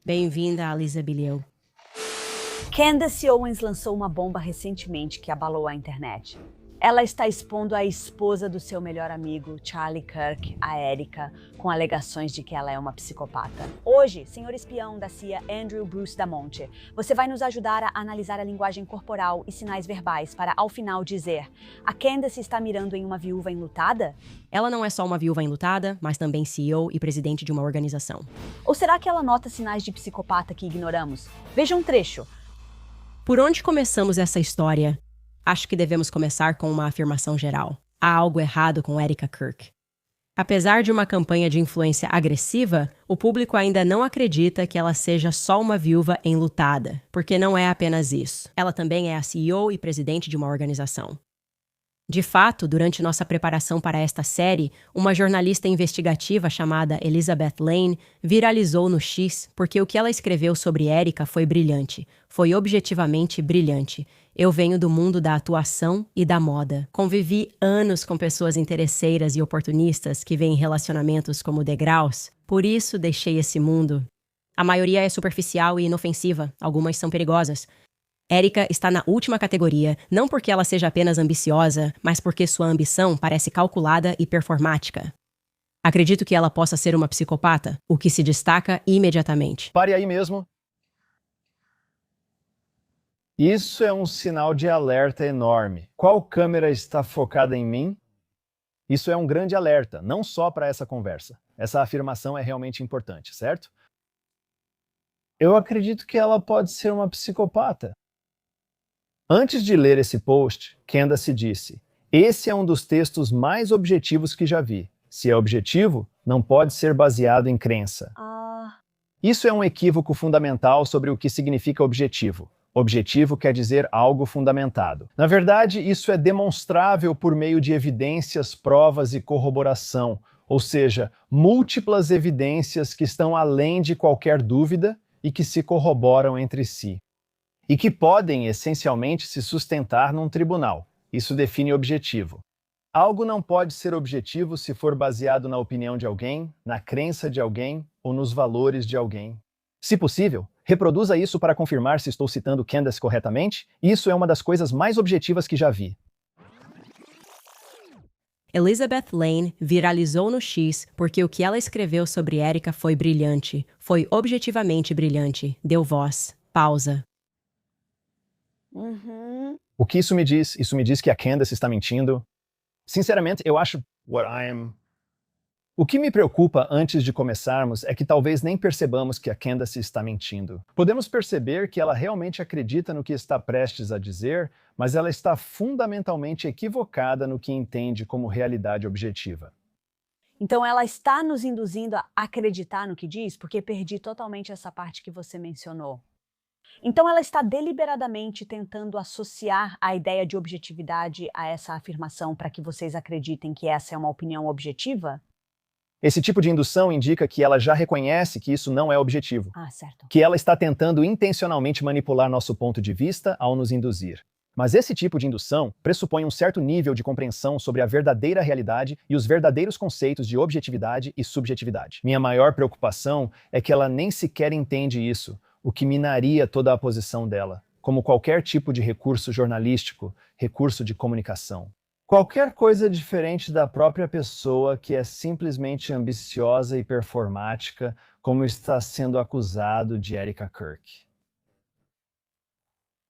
Bem-vinda, Alisa Bilheu. Candace Owens lançou uma bomba recentemente que abalou a internet. Ela está expondo a esposa do seu melhor amigo, Charlie Kirk, a Erika, com alegações de que ela é uma psicopata. Hoje, senhor espião da CIA Andrew Bruce Damonte, você vai nos ajudar a analisar a linguagem corporal e sinais verbais para, ao final, dizer: a Candace está mirando em uma viúva enlutada? Ela não é só uma viúva enlutada, mas também CEO e presidente de uma organização. Ou será que ela nota sinais de psicopata que ignoramos? Veja um trecho. Por onde começamos essa história? Acho que devemos começar com uma afirmação geral. Há algo errado com Erika Kirk. Apesar de uma campanha de influência agressiva, o público ainda não acredita que ela seja só uma viúva enlutada, porque não é apenas isso. Ela também é a CEO e presidente de uma organização. De fato, durante nossa preparação para esta série, uma jornalista investigativa chamada Elizabeth Lane viralizou no X porque o que ela escreveu sobre Erika foi brilhante. Foi objetivamente brilhante. Eu venho do mundo da atuação e da moda. Convivi anos com pessoas interesseiras e oportunistas que veem relacionamentos como degraus. Por isso, deixei esse mundo. A maioria é superficial e inofensiva. Algumas são perigosas. Erika está na última categoria, não porque ela seja apenas ambiciosa, mas porque sua ambição parece calculada e performática. Acredito que ela possa ser uma psicopata, o que se destaca imediatamente. Pare aí mesmo. Isso é um sinal de alerta enorme. Qual câmera está focada em mim? Isso é um grande alerta, não só para essa conversa. Essa afirmação é realmente importante, certo? Eu acredito que ela pode ser uma psicopata. Antes de ler esse post, Candace disse: esse é um dos textos mais objetivos que já vi. Se é objetivo, não pode ser baseado em crença. Isso é um equívoco fundamental sobre o que significa objetivo. Objetivo quer dizer algo fundamentado. Na verdade, isso é demonstrável por meio de evidências, provas e corroboração, ou seja, múltiplas evidências que estão além de qualquer dúvida e que se corroboram entre si. E que podem, essencialmente, se sustentar num tribunal. Isso define objetivo. Algo não pode ser objetivo se for baseado na opinião de alguém, na crença de alguém ou nos valores de alguém. Se possível, reproduza isso para confirmar se estou citando Candace corretamente. Isso é uma das coisas mais objetivas que já vi. Elizabeth Lane viralizou no X porque o que ela escreveu sobre Erika foi brilhante. Foi objetivamente brilhante. Deu voz. Pausa. O que isso me diz? Isso me diz que a Candace está mentindo. Sinceramente, eu acho O que me preocupa antes de começarmos é que talvez nem percebamos que a Candace está mentindo. Podemos perceber que ela realmente acredita no que está prestes a dizer, mas ela está fundamentalmente equivocada no que entende como realidade objetiva. Então ela está nos induzindo a acreditar no que diz? Porque perdi totalmente essa parte que você mencionou. Então ela está deliberadamente tentando associar a ideia de objetividade a essa afirmação para que vocês acreditem que essa é uma opinião objetiva? Esse tipo de indução indica que ela já reconhece que isso não é objetivo. Certo. Que ela está tentando intencionalmente manipular nosso ponto de vista ao nos induzir. Mas esse tipo de indução pressupõe um certo nível de compreensão sobre a verdadeira realidade e os verdadeiros conceitos de objetividade e subjetividade. Minha maior preocupação é que ela nem sequer entende isso, o que minaria toda a posição dela, como qualquer tipo de recurso jornalístico, recurso de comunicação. Qualquer coisa diferente da própria pessoa que é simplesmente ambiciosa e performática, como está sendo acusado de Erika Kirk.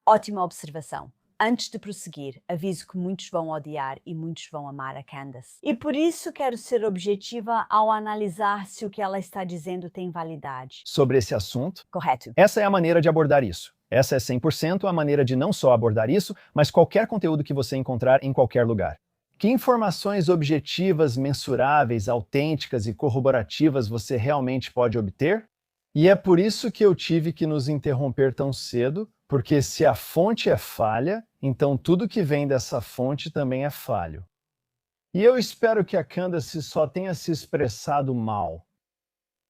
Ótima observação. Antes de prosseguir, aviso que muitos vão odiar e muitos vão amar a Candace. E por isso quero ser objetiva ao analisar se o que ela está dizendo tem validade. Sobre esse assunto, Correto. essa é a maneira de abordar isso. Essa é 100% a maneira de não só abordar isso, mas qualquer conteúdo que você encontrar em qualquer lugar. Que informações objetivas, mensuráveis, autênticas e corroborativas você realmente pode obter? E é por isso que eu tive que nos interromper tão cedo, porque se a fonte é falha, então tudo que vem dessa fonte também é falho. E eu espero que a Candace só tenha se expressado mal.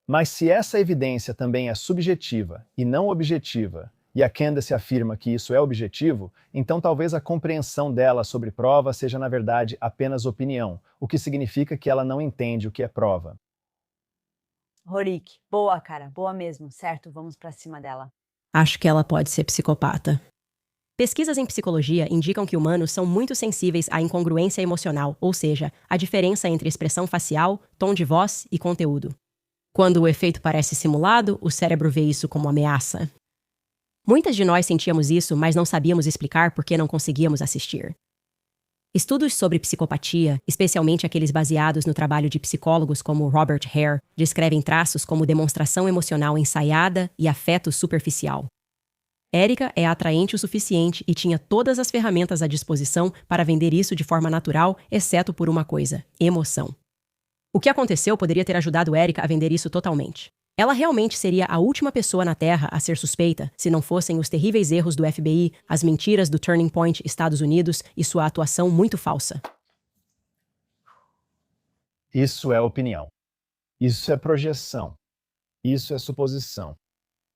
Mas se essa evidência também é subjetiva e não objetiva, e a Candace afirma que isso é objetivo, então talvez a compreensão dela sobre prova seja, na verdade, apenas opinião, o que significa que ela não entende o que é prova. Rorik, boa, cara, boa mesmo, certo? Vamos pra cima dela. Acho que ela pode ser psicopata. Pesquisas em psicologia indicam que humanos são muito sensíveis à incongruência emocional, ou seja, a diferença entre expressão facial, tom de voz e conteúdo. Quando o efeito parece simulado, o cérebro vê isso como ameaça. Muitas de nós sentíamos isso, mas não sabíamos explicar por que não conseguíamos assistir. Estudos sobre psicopatia, especialmente aqueles baseados no trabalho de psicólogos como Robert Hare, descrevem traços como demonstração emocional ensaiada e afeto superficial. Erica é atraente o suficiente e tinha todas as ferramentas à disposição para vender isso de forma natural, exceto por uma coisa: emoção. O que aconteceu poderia ter ajudado Erica a vender isso totalmente. Ela realmente seria a última pessoa na Terra a ser suspeita se não fossem os terríveis erros do FBI, as mentiras do Turning Point Estados Unidos e sua atuação muito falsa. Isso é opinião. Isso é projeção. Isso é suposição.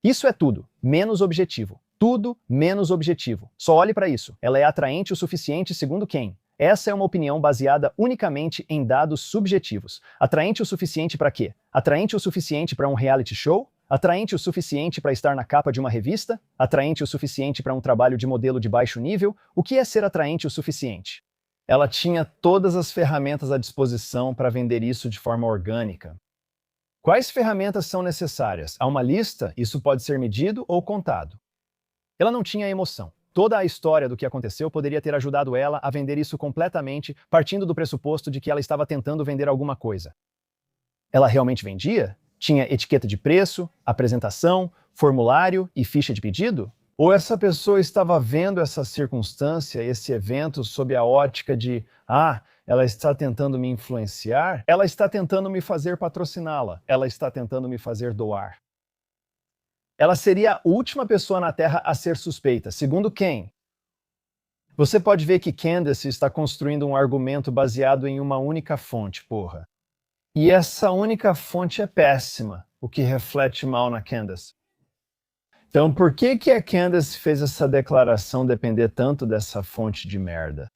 Isso é tudo, menos objetivo. Tudo menos objetivo. Só olhe para isso. Ela é atraente o suficiente segundo quem? Essa é uma opinião baseada unicamente em dados subjetivos. Atraente o suficiente para quê? Atraente o suficiente para um reality show? Atraente o suficiente para estar na capa de uma revista? Atraente o suficiente para um trabalho de modelo de baixo nível? O que é ser atraente o suficiente? Ela tinha todas as ferramentas à disposição para vender isso de forma orgânica. Quais ferramentas são necessárias? Há uma lista? Isso pode ser medido ou contado. Ela não tinha emoção. Toda a história do que aconteceu poderia ter ajudado ela a vender isso completamente, partindo do pressuposto de que ela estava tentando vender alguma coisa. Ela realmente vendia? Tinha etiqueta de preço, apresentação, formulário e ficha de pedido? Ou essa pessoa estava vendo essa circunstância, esse evento, sob a ótica de ela está tentando me influenciar? Ela está tentando me fazer patrociná-la. Ela está tentando me fazer doar. Ela seria a última pessoa na Terra a ser suspeita. Segundo quem? Você pode ver que Candace está construindo um argumento baseado em uma única fonte, porra. E essa única fonte é péssima, o que reflete mal na Candace. Então por que a Candace fez essa declaração depender tanto dessa fonte de merda?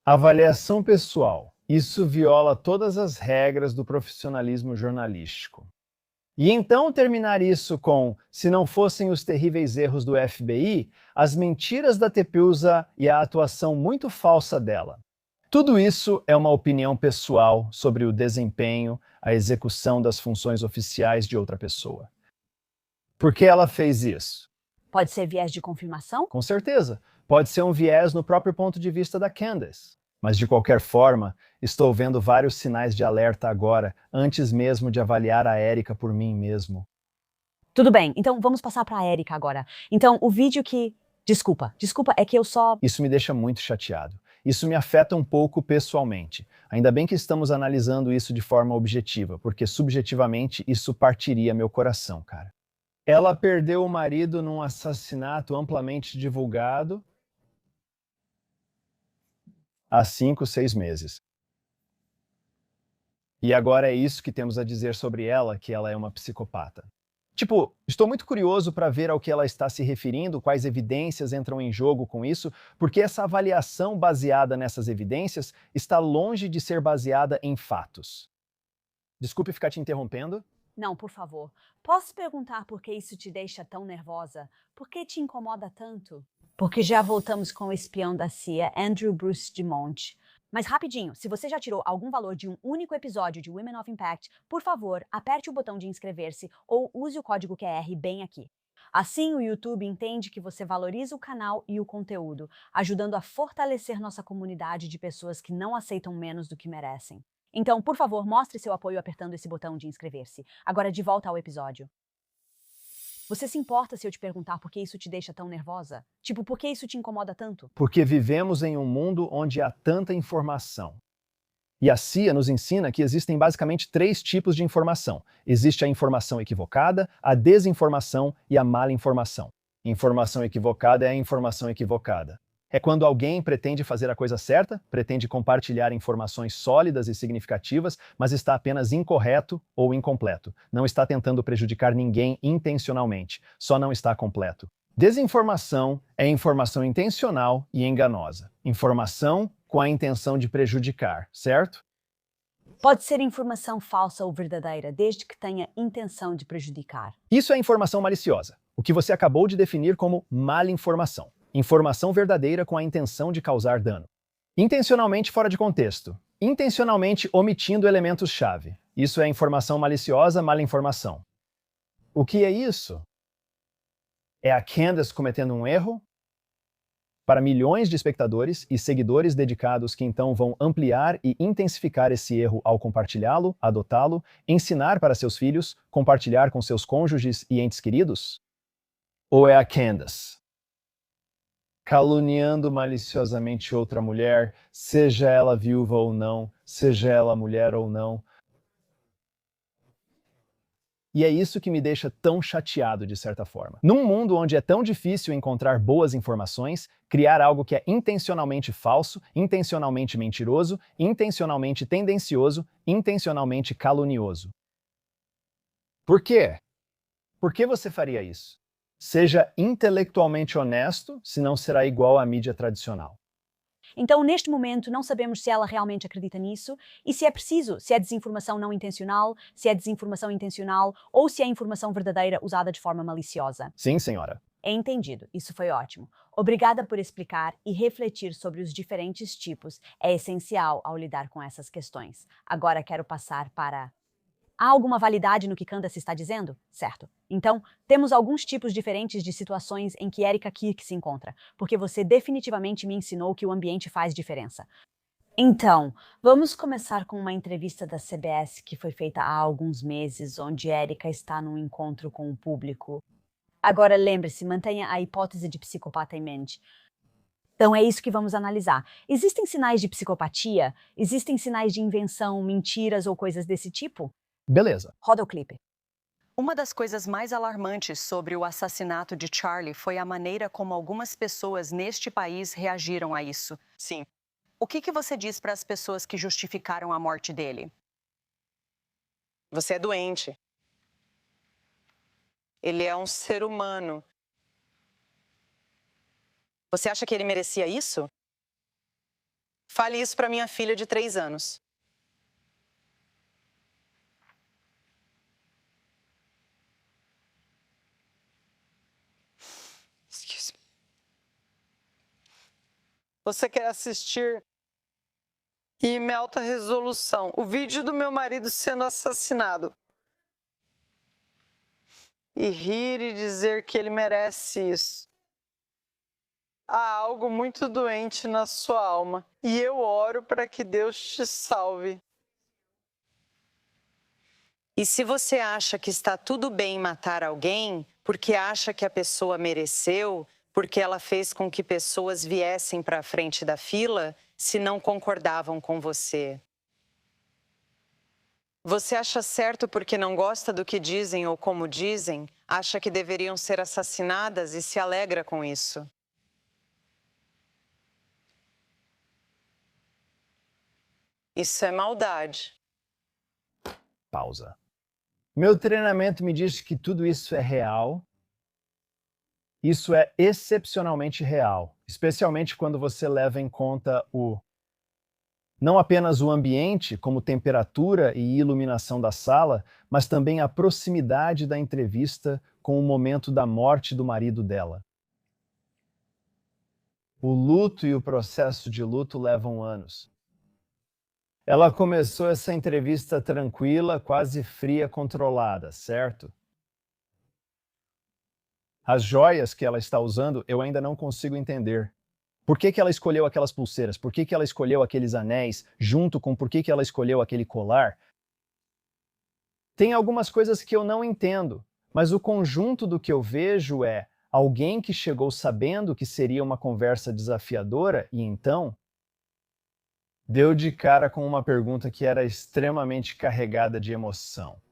Avaliação pessoal. Isso viola todas as regras do profissionalismo jornalístico. E então terminar isso com, se não fossem os terríveis erros do FBI, as mentiras da Tepusa e a atuação muito falsa dela. Tudo isso é uma opinião pessoal sobre o desempenho, a execução das funções oficiais de outra pessoa. Por que ela fez isso? Pode ser viés de confirmação? Com certeza. Pode ser um viés no próprio ponto de vista da Candace. Mas, de qualquer forma, estou vendo vários sinais de alerta agora, antes mesmo de avaliar a Erica por mim mesmo. Tudo bem, então vamos passar para a Erica agora. Então, o vídeo que... Desculpa, é que eu só... Isso me deixa muito chateado. Isso me afeta um pouco pessoalmente. Ainda bem que estamos analisando isso de forma objetiva, porque subjetivamente isso partiria meu coração, cara. Ela perdeu o marido num assassinato amplamente divulgado há 5, 6 meses. E agora é isso que temos a dizer sobre ela, que ela é uma psicopata. Tipo, estou muito curioso para ver ao que ela está se referindo, quais evidências entram em jogo com isso, porque essa avaliação baseada nessas evidências está longe de ser baseada em fatos. Desculpe ficar te interrompendo. Não, por favor. Posso perguntar por que isso te deixa tão nervosa? Por que te incomoda tanto? Porque já voltamos com o espião da CIA, Andrew Bruce Dumont. Mas rapidinho, se você já tirou algum valor de um único episódio de Women of Impact, por favor, aperte o botão de inscrever-se ou use o código QR bem aqui. Assim, o YouTube entende que você valoriza o canal e o conteúdo, ajudando a fortalecer nossa comunidade de pessoas que não aceitam menos do que merecem. Então, por favor, mostre seu apoio apertando esse botão de inscrever-se. Agora, de volta ao episódio. Você se importa se eu te perguntar por que isso te deixa tão nervosa? Tipo, por que isso te incomoda tanto? Porque vivemos em um mundo onde há tanta informação. E a CIA nos ensina que existem basicamente 3 tipos de informação. Existe a informação equivocada, a desinformação e a malinformação. Informação equivocada é a informação equivocada. É quando alguém pretende fazer a coisa certa, pretende compartilhar informações sólidas e significativas, mas está apenas incorreto ou incompleto. Não está tentando prejudicar ninguém intencionalmente, só não está completo. Desinformação é informação intencional e enganosa. Informação com a intenção de prejudicar, certo? Pode ser informação falsa ou verdadeira, desde que tenha intenção de prejudicar. Isso é informação maliciosa, o que você acabou de definir como malinformação. Informação verdadeira com a intenção de causar dano. Intencionalmente fora de contexto. Intencionalmente omitindo elementos-chave. Isso é informação maliciosa, malinformação. O que é isso? É a Candace cometendo um erro para milhões de espectadores e seguidores dedicados que então vão ampliar e intensificar esse erro ao compartilhá-lo, adotá-lo, ensinar para seus filhos, compartilhar com seus cônjuges e entes queridos? Ou é a Candace caluniando maliciosamente outra mulher, seja ela viúva ou não, seja ela mulher ou não? E é isso que me deixa tão chateado, de certa forma. Num mundo onde é tão difícil encontrar boas informações, criar algo que é intencionalmente falso, intencionalmente mentiroso, intencionalmente tendencioso, intencionalmente calunioso. Por quê? Por que você faria isso? Seja intelectualmente honesto, senão será igual à mídia tradicional. Então, neste momento, não sabemos se ela realmente acredita nisso e se é preciso, se é desinformação não intencional, se é desinformação intencional ou se é informação verdadeira usada de forma maliciosa. Sim, senhora. É entendido, isso foi ótimo. Obrigada por explicar e refletir sobre os diferentes tipos. É essencial ao lidar com essas questões. Agora quero passar para... Há alguma validade no que Candace está dizendo? Certo. Então, temos alguns tipos diferentes de situações em que Erika Kirk se encontra, porque você definitivamente me ensinou que o ambiente faz diferença. Então, vamos começar com uma entrevista da CBS que foi feita há alguns meses, onde Erika está num encontro com o público. Agora, lembre-se, mantenha a hipótese de psicopata em mente. Então, é isso que vamos analisar. Existem sinais de psicopatia? Existem sinais de invenção, mentiras ou coisas desse tipo? Beleza. Roda o clipe. Uma das coisas mais alarmantes sobre o assassinato de Charlie foi a maneira como algumas pessoas neste país reagiram a isso. Sim. O que você diz para as pessoas que justificaram a morte dele? Você é doente. Ele é um ser humano. Você acha que ele merecia isso? Fale isso para minha filha de 3 anos. Você quer assistir em alta resolução o vídeo do meu marido sendo assassinado e rir e dizer que ele merece isso. Há algo muito doente na sua alma e eu oro para que Deus te salve. E se você acha que está tudo bem matar alguém porque acha que a pessoa mereceu, porque ela fez com que pessoas viessem para a frente da fila se não concordavam com você. Você acha certo porque não gosta do que dizem ou como dizem, acha que deveriam ser assassinadas e se alegra com isso. Isso é maldade. Pausa. Meu treinamento me diz que tudo isso é real. Isso é excepcionalmente real, especialmente quando você leva em conta não apenas o ambiente, como temperatura e iluminação da sala, mas também a proximidade da entrevista com o momento da morte do marido dela. O luto e o processo de luto levam anos. Ela começou essa entrevista tranquila, quase fria, controlada, certo? As joias que ela está usando, eu ainda não consigo entender. Por que ela escolheu aquelas pulseiras? Por que ela escolheu aqueles anéis, junto com por que ela escolheu aquele colar? Tem algumas coisas que eu não entendo, mas o conjunto do que eu vejo é alguém que chegou sabendo que seria uma conversa desafiadora e então deu de cara com uma pergunta que era extremamente carregada de emoção.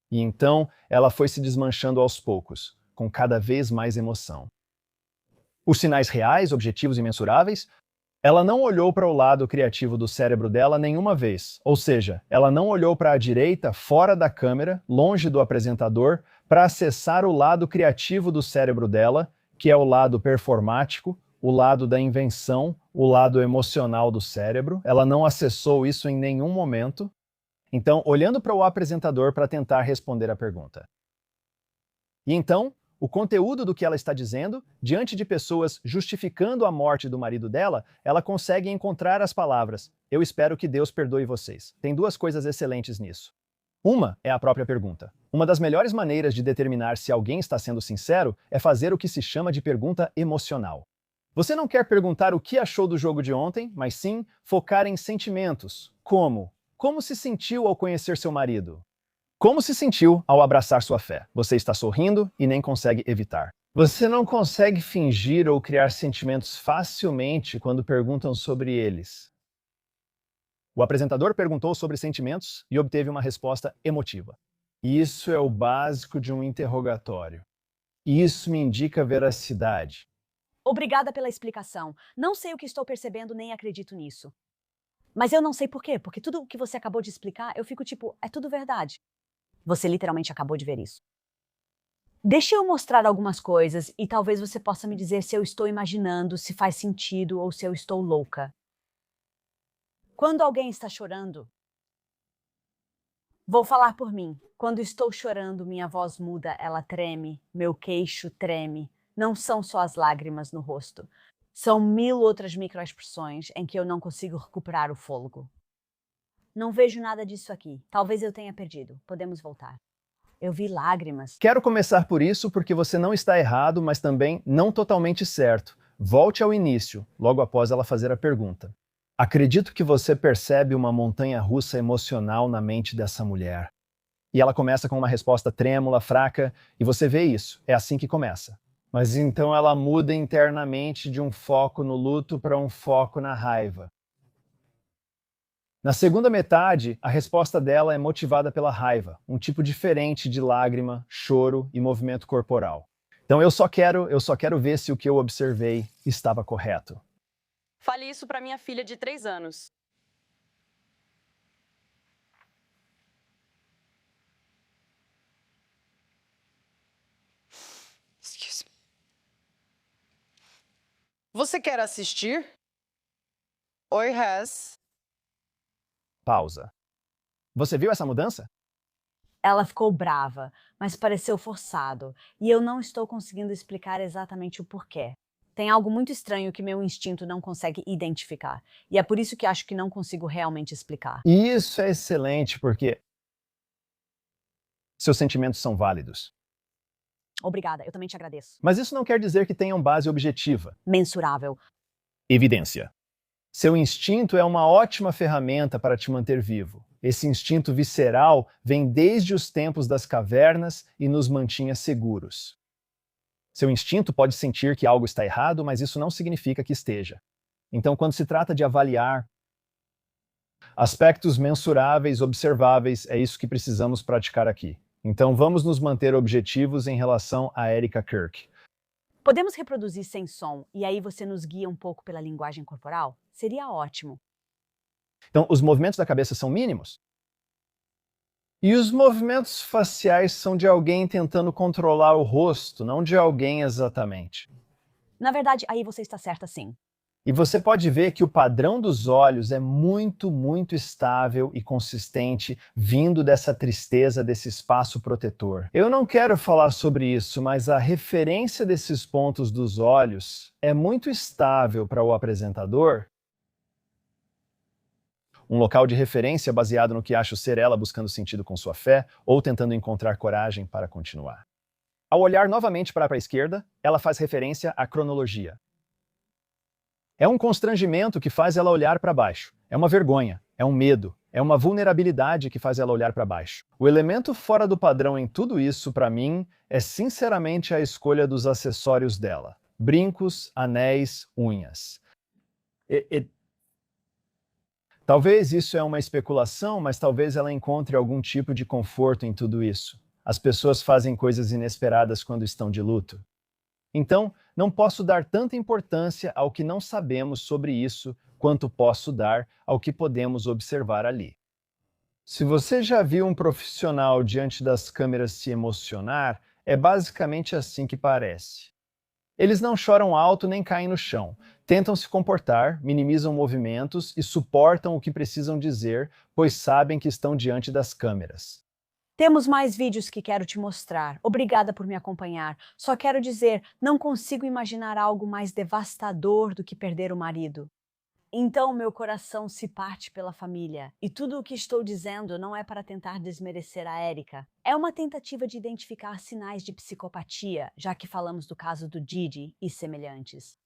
E então ela foi se desmanchando aos poucos, com cada vez mais emoção. Os sinais reais, objetivos e mensuráveis? Ela não olhou para o lado criativo do cérebro dela nenhuma vez. Ou seja, ela não olhou para a direita, fora da câmera, longe do apresentador, para acessar o lado criativo do cérebro dela, que é o lado performático, o lado da invenção, o lado emocional do cérebro. Ela não acessou isso em nenhum momento. Então, olhando para o apresentador para tentar responder a pergunta. E então, o conteúdo do que ela está dizendo, diante de pessoas justificando a morte do marido dela, ela consegue encontrar as palavras: "Eu espero que Deus perdoe vocês." Tem duas coisas excelentes nisso. Uma é a própria pergunta. Uma das melhores maneiras de determinar se alguém está sendo sincero é fazer o que se chama de pergunta emocional. Você não quer perguntar o que achou do jogo de ontem, mas sim focar em sentimentos. Como se sentiu ao conhecer seu marido? Como se sentiu ao abraçar sua fé? Você está sorrindo e nem consegue evitar. Você não consegue fingir ou criar sentimentos facilmente quando perguntam sobre eles. O apresentador perguntou sobre sentimentos e obteve uma resposta emotiva. Isso é o básico de um interrogatório. Isso me indica veracidade. Obrigada pela explicação. Não sei o que estou percebendo nem acredito nisso. Mas eu não sei por quê, porque tudo o que você acabou de explicar, eu fico tipo, é tudo verdade. Você literalmente acabou de ver isso. Deixa eu mostrar algumas coisas e talvez você possa me dizer se eu estou imaginando, se faz sentido ou se eu estou louca. Quando alguém está chorando, vou falar por mim. Quando estou chorando, minha voz muda, ela treme, meu queixo treme. Não são só as lágrimas no rosto. São 1000 outras microexpressões em que eu não consigo recuperar o fôlego. Não vejo nada disso aqui. Talvez eu tenha perdido. Podemos voltar. Eu vi lágrimas. Quero começar por isso porque você não está errado, mas também não totalmente certo. Volte ao início, logo após ela fazer a pergunta. Acredito que você percebe uma montanha-russa emocional na mente dessa mulher. E ela começa com uma resposta trêmula, fraca, e você vê isso. É assim que começa. Mas então ela muda internamente de um foco no luto para um foco na raiva. Na segunda metade, a resposta dela é motivada pela raiva, um tipo diferente de lágrima, choro e movimento corporal. Então eu só quero ver se o que eu observei estava correto. Fale isso para minha filha de 3 anos. Excuse me. Você quer assistir? Oi, Has. Pausa. Você viu essa mudança? Ela ficou brava, mas pareceu forçado, e eu não estou conseguindo explicar exatamente o porquê. Tem algo muito estranho que meu instinto não consegue identificar, e é por isso que acho que não consigo realmente explicar. E isso é excelente porque seus sentimentos são válidos. Obrigada, eu também te agradeço. Mas isso não quer dizer que tenham base objetiva. Mensurável. Evidência. Seu instinto é uma ótima ferramenta para te manter vivo. Esse instinto visceral vem desde os tempos das cavernas e nos mantinha seguros. Seu instinto pode sentir que algo está errado, mas isso não significa que esteja. Então, quando se trata de avaliar aspectos mensuráveis, observáveis, é isso que precisamos praticar aqui. Então, vamos nos manter objetivos em relação a Erika Kirk. Podemos reproduzir sem som, e aí você nos guia um pouco pela linguagem corporal? Seria ótimo. Então, os movimentos da cabeça são mínimos. E os movimentos faciais são de alguém tentando controlar o rosto, não de alguém exatamente. Na verdade, aí você está certa sim. E você pode ver que o padrão dos olhos é muito, muito estável e consistente, vindo dessa tristeza, desse espaço protetor. Eu não quero falar sobre isso, mas a referência desses pontos dos olhos é muito estável para o apresentador. Um local de referência baseado no que acho ser ela buscando sentido com sua fé ou tentando encontrar coragem para continuar. Ao olhar novamente para a esquerda, ela faz referência à cronologia. É um constrangimento que faz ela olhar para baixo. É uma vergonha, é um medo, é uma vulnerabilidade que faz ela olhar para baixo. O elemento fora do padrão em tudo isso, para mim, é sinceramente a escolha dos acessórios dela. Brincos, anéis, unhas. Talvez isso é uma especulação, mas talvez ela encontre algum tipo de conforto em tudo isso. As pessoas fazem coisas inesperadas quando estão de luto. Então, não posso dar tanta importância ao que não sabemos sobre isso, quanto posso dar ao que podemos observar ali. Se você já viu um profissional diante das câmeras se emocionar, é basicamente assim que parece. Eles não choram alto nem caem no chão. Tentam se comportar, minimizam movimentos e suportam o que precisam dizer, pois sabem que estão diante das câmeras. Temos mais vídeos que quero te mostrar. Obrigada por me acompanhar. Só quero dizer, não consigo imaginar algo mais devastador do que perder o marido. Então meu coração se parte pela família. E tudo o que estou dizendo não é para tentar desmerecer a Erika. É uma tentativa de identificar sinais de psicopatia, já que falamos do caso do Didi e semelhantes.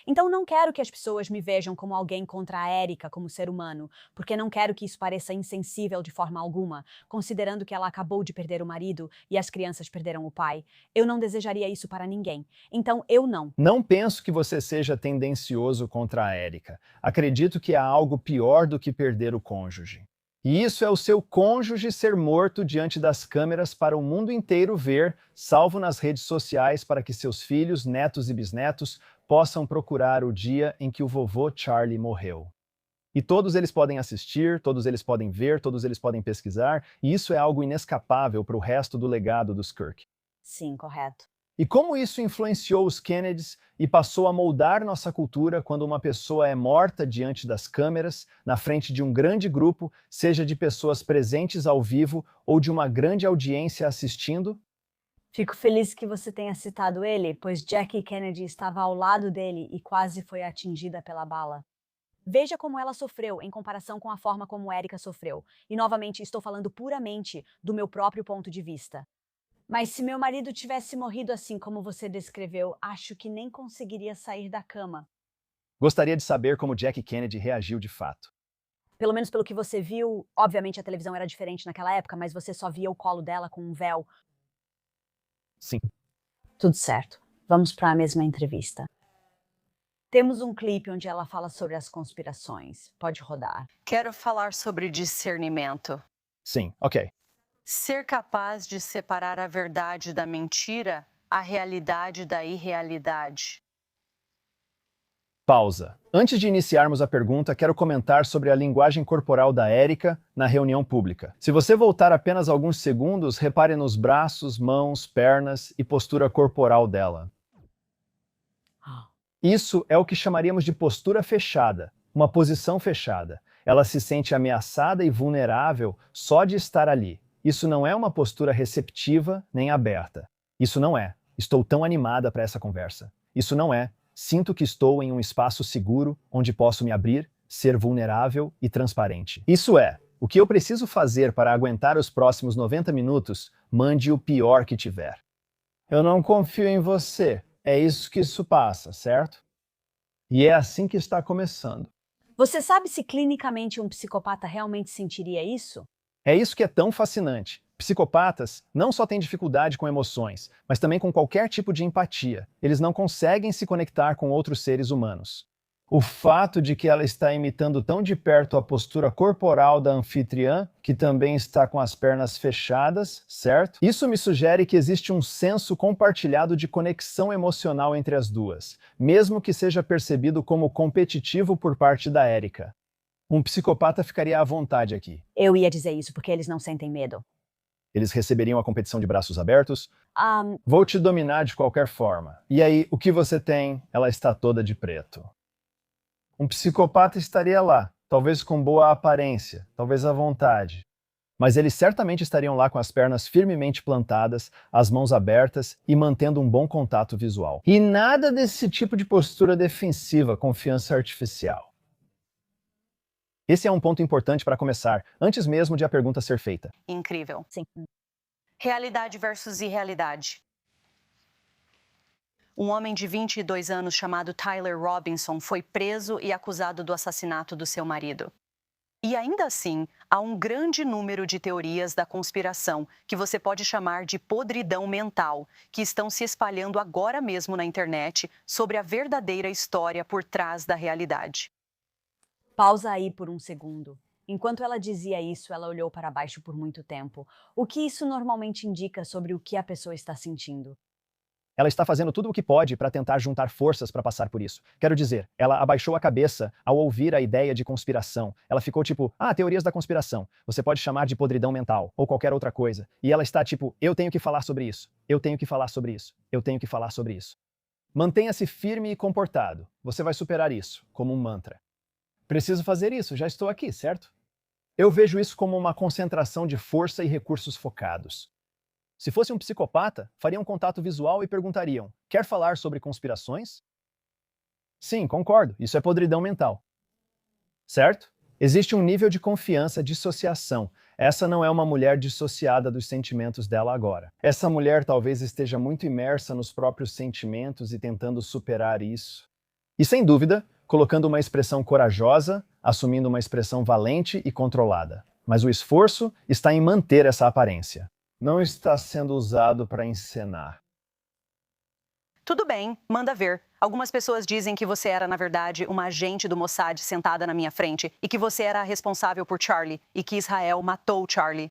Então não quero que as pessoas me vejam como alguém contra a Erika como ser humano, porque não quero que isso pareça insensível de forma alguma, considerando que ela acabou de perder o marido e as crianças perderam o pai. Eu não desejaria isso para ninguém. Então eu não. Não penso que você seja tendencioso contra a Erika. Acredito que há algo pior do que perder o cônjuge. E isso é o seu cônjuge ser morto diante das câmeras para o mundo inteiro ver, salvo nas redes sociais para que seus filhos, netos e bisnetos possam procurar o dia em que o vovô Charlie morreu. E todos eles podem assistir, todos eles podem ver, todos eles podem pesquisar, e isso é algo inescapável para o resto do legado dos Kirk. Sim, correto. E como isso influenciou os Kennedys e passou a moldar nossa cultura quando uma pessoa é morta diante das câmeras, na frente de um grande grupo, seja de pessoas presentes ao vivo ou de uma grande audiência assistindo? Fico feliz que você tenha citado ele, pois Jackie Kennedy estava ao lado dele e quase foi atingida pela bala. Veja como ela sofreu em comparação com a forma como Erika sofreu. E novamente estou falando puramente do meu próprio ponto de vista. Mas se meu marido tivesse morrido assim como você descreveu, acho que nem conseguiria sair da cama. Gostaria de saber como Jackie Kennedy reagiu de fato. Pelo menos pelo que você viu, obviamente a televisão era diferente naquela época, mas você só via o colo dela com um véu. Sim. Tudo certo. Vamos para a mesma entrevista. Temos um clipe onde ela fala sobre as conspirações. Pode rodar. Quero falar sobre discernimento. Sim, ok. Ser capaz de separar a verdade da mentira, a realidade da irrealidade. Pausa. Antes de iniciarmos a pergunta, quero comentar sobre a linguagem corporal da Erika na reunião pública. Se você voltar apenas alguns segundos, repare nos braços, mãos, pernas e postura corporal dela. Isso é o que chamaríamos de postura fechada, uma posição fechada. Ela se sente ameaçada e vulnerável só de estar ali. Isso não é uma postura receptiva nem aberta. Isso não é. Estou tão animada para essa conversa. Isso não é. Sinto que estou em um espaço seguro onde posso me abrir, ser vulnerável e transparente. Isso é. O que eu preciso fazer para aguentar os próximos 90 minutos, mande o pior que tiver. Eu não confio em você. É isso que isso passa, certo? E é assim que está começando. Você sabe se clinicamente um psicopata realmente sentiria isso? É isso que é tão fascinante. Psicopatas não só têm dificuldade com emoções, mas também com qualquer tipo de empatia. Eles não conseguem se conectar com outros seres humanos. O fato de que ela está imitando tão de perto a postura corporal da anfitriã, que também está com as pernas fechadas, certo? Isso me sugere que existe um senso compartilhado de conexão emocional entre as duas, mesmo que seja percebido como competitivo por parte da Erika. Um psicopata ficaria à vontade aqui. Eu ia dizer isso porque eles não sentem medo. Eles receberiam a competição de braços abertos? Vou te dominar de qualquer forma. E aí, o que você tem? Ela está toda de preto. Um psicopata estaria lá, talvez com boa aparência, talvez à vontade. Mas eles certamente estariam lá com as pernas firmemente plantadas, as mãos abertas e mantendo um bom contato visual. E nada desse tipo de postura defensiva, confiança artificial. Esse é um ponto importante para começar, antes mesmo de a pergunta ser feita. Incrível. Sim. Realidade versus irrealidade. Um homem de 22 anos chamado Tyler Robinson foi preso e acusado do assassinato do seu marido. E ainda assim, há um grande número de teorias da conspiração, que você pode chamar de podridão mental, que estão se espalhando agora mesmo na internet sobre a verdadeira história por trás da realidade. Pausa aí por um segundo. Enquanto ela dizia isso, ela olhou para baixo por muito tempo. O que isso normalmente indica sobre o que a pessoa está sentindo? Ela está fazendo tudo o que pode para tentar juntar forças para passar por isso. Quero dizer, ela abaixou a cabeça ao ouvir a ideia de conspiração. Ela ficou tipo, teorias da conspiração. Você pode chamar de podridão mental ou qualquer outra coisa. E ela está tipo, eu tenho que falar sobre isso. Eu tenho que falar sobre isso. Eu tenho que falar sobre isso. Mantenha-se firme e comportado. Você vai superar isso, como um mantra. Preciso fazer isso, já estou aqui, certo? Eu vejo isso como uma concentração de força e recursos focados. Se fosse um psicopata, fariam contato visual e perguntariam: quer falar sobre conspirações? Sim, concordo, isso é podridão mental. Certo? Existe um nível de confiança, dissociação. Essa não é uma mulher dissociada dos sentimentos dela agora. Essa mulher talvez esteja muito imersa nos próprios sentimentos e tentando superar isso. E sem dúvida, colocando uma expressão corajosa, assumindo uma expressão valente e controlada. Mas o esforço está em manter essa aparência. Não está sendo usado para encenar. Tudo bem, manda ver. Algumas pessoas dizem que você era, na verdade, uma agente do Mossad sentada na minha frente e que você era a responsável por Charlie e que Israel matou Charlie.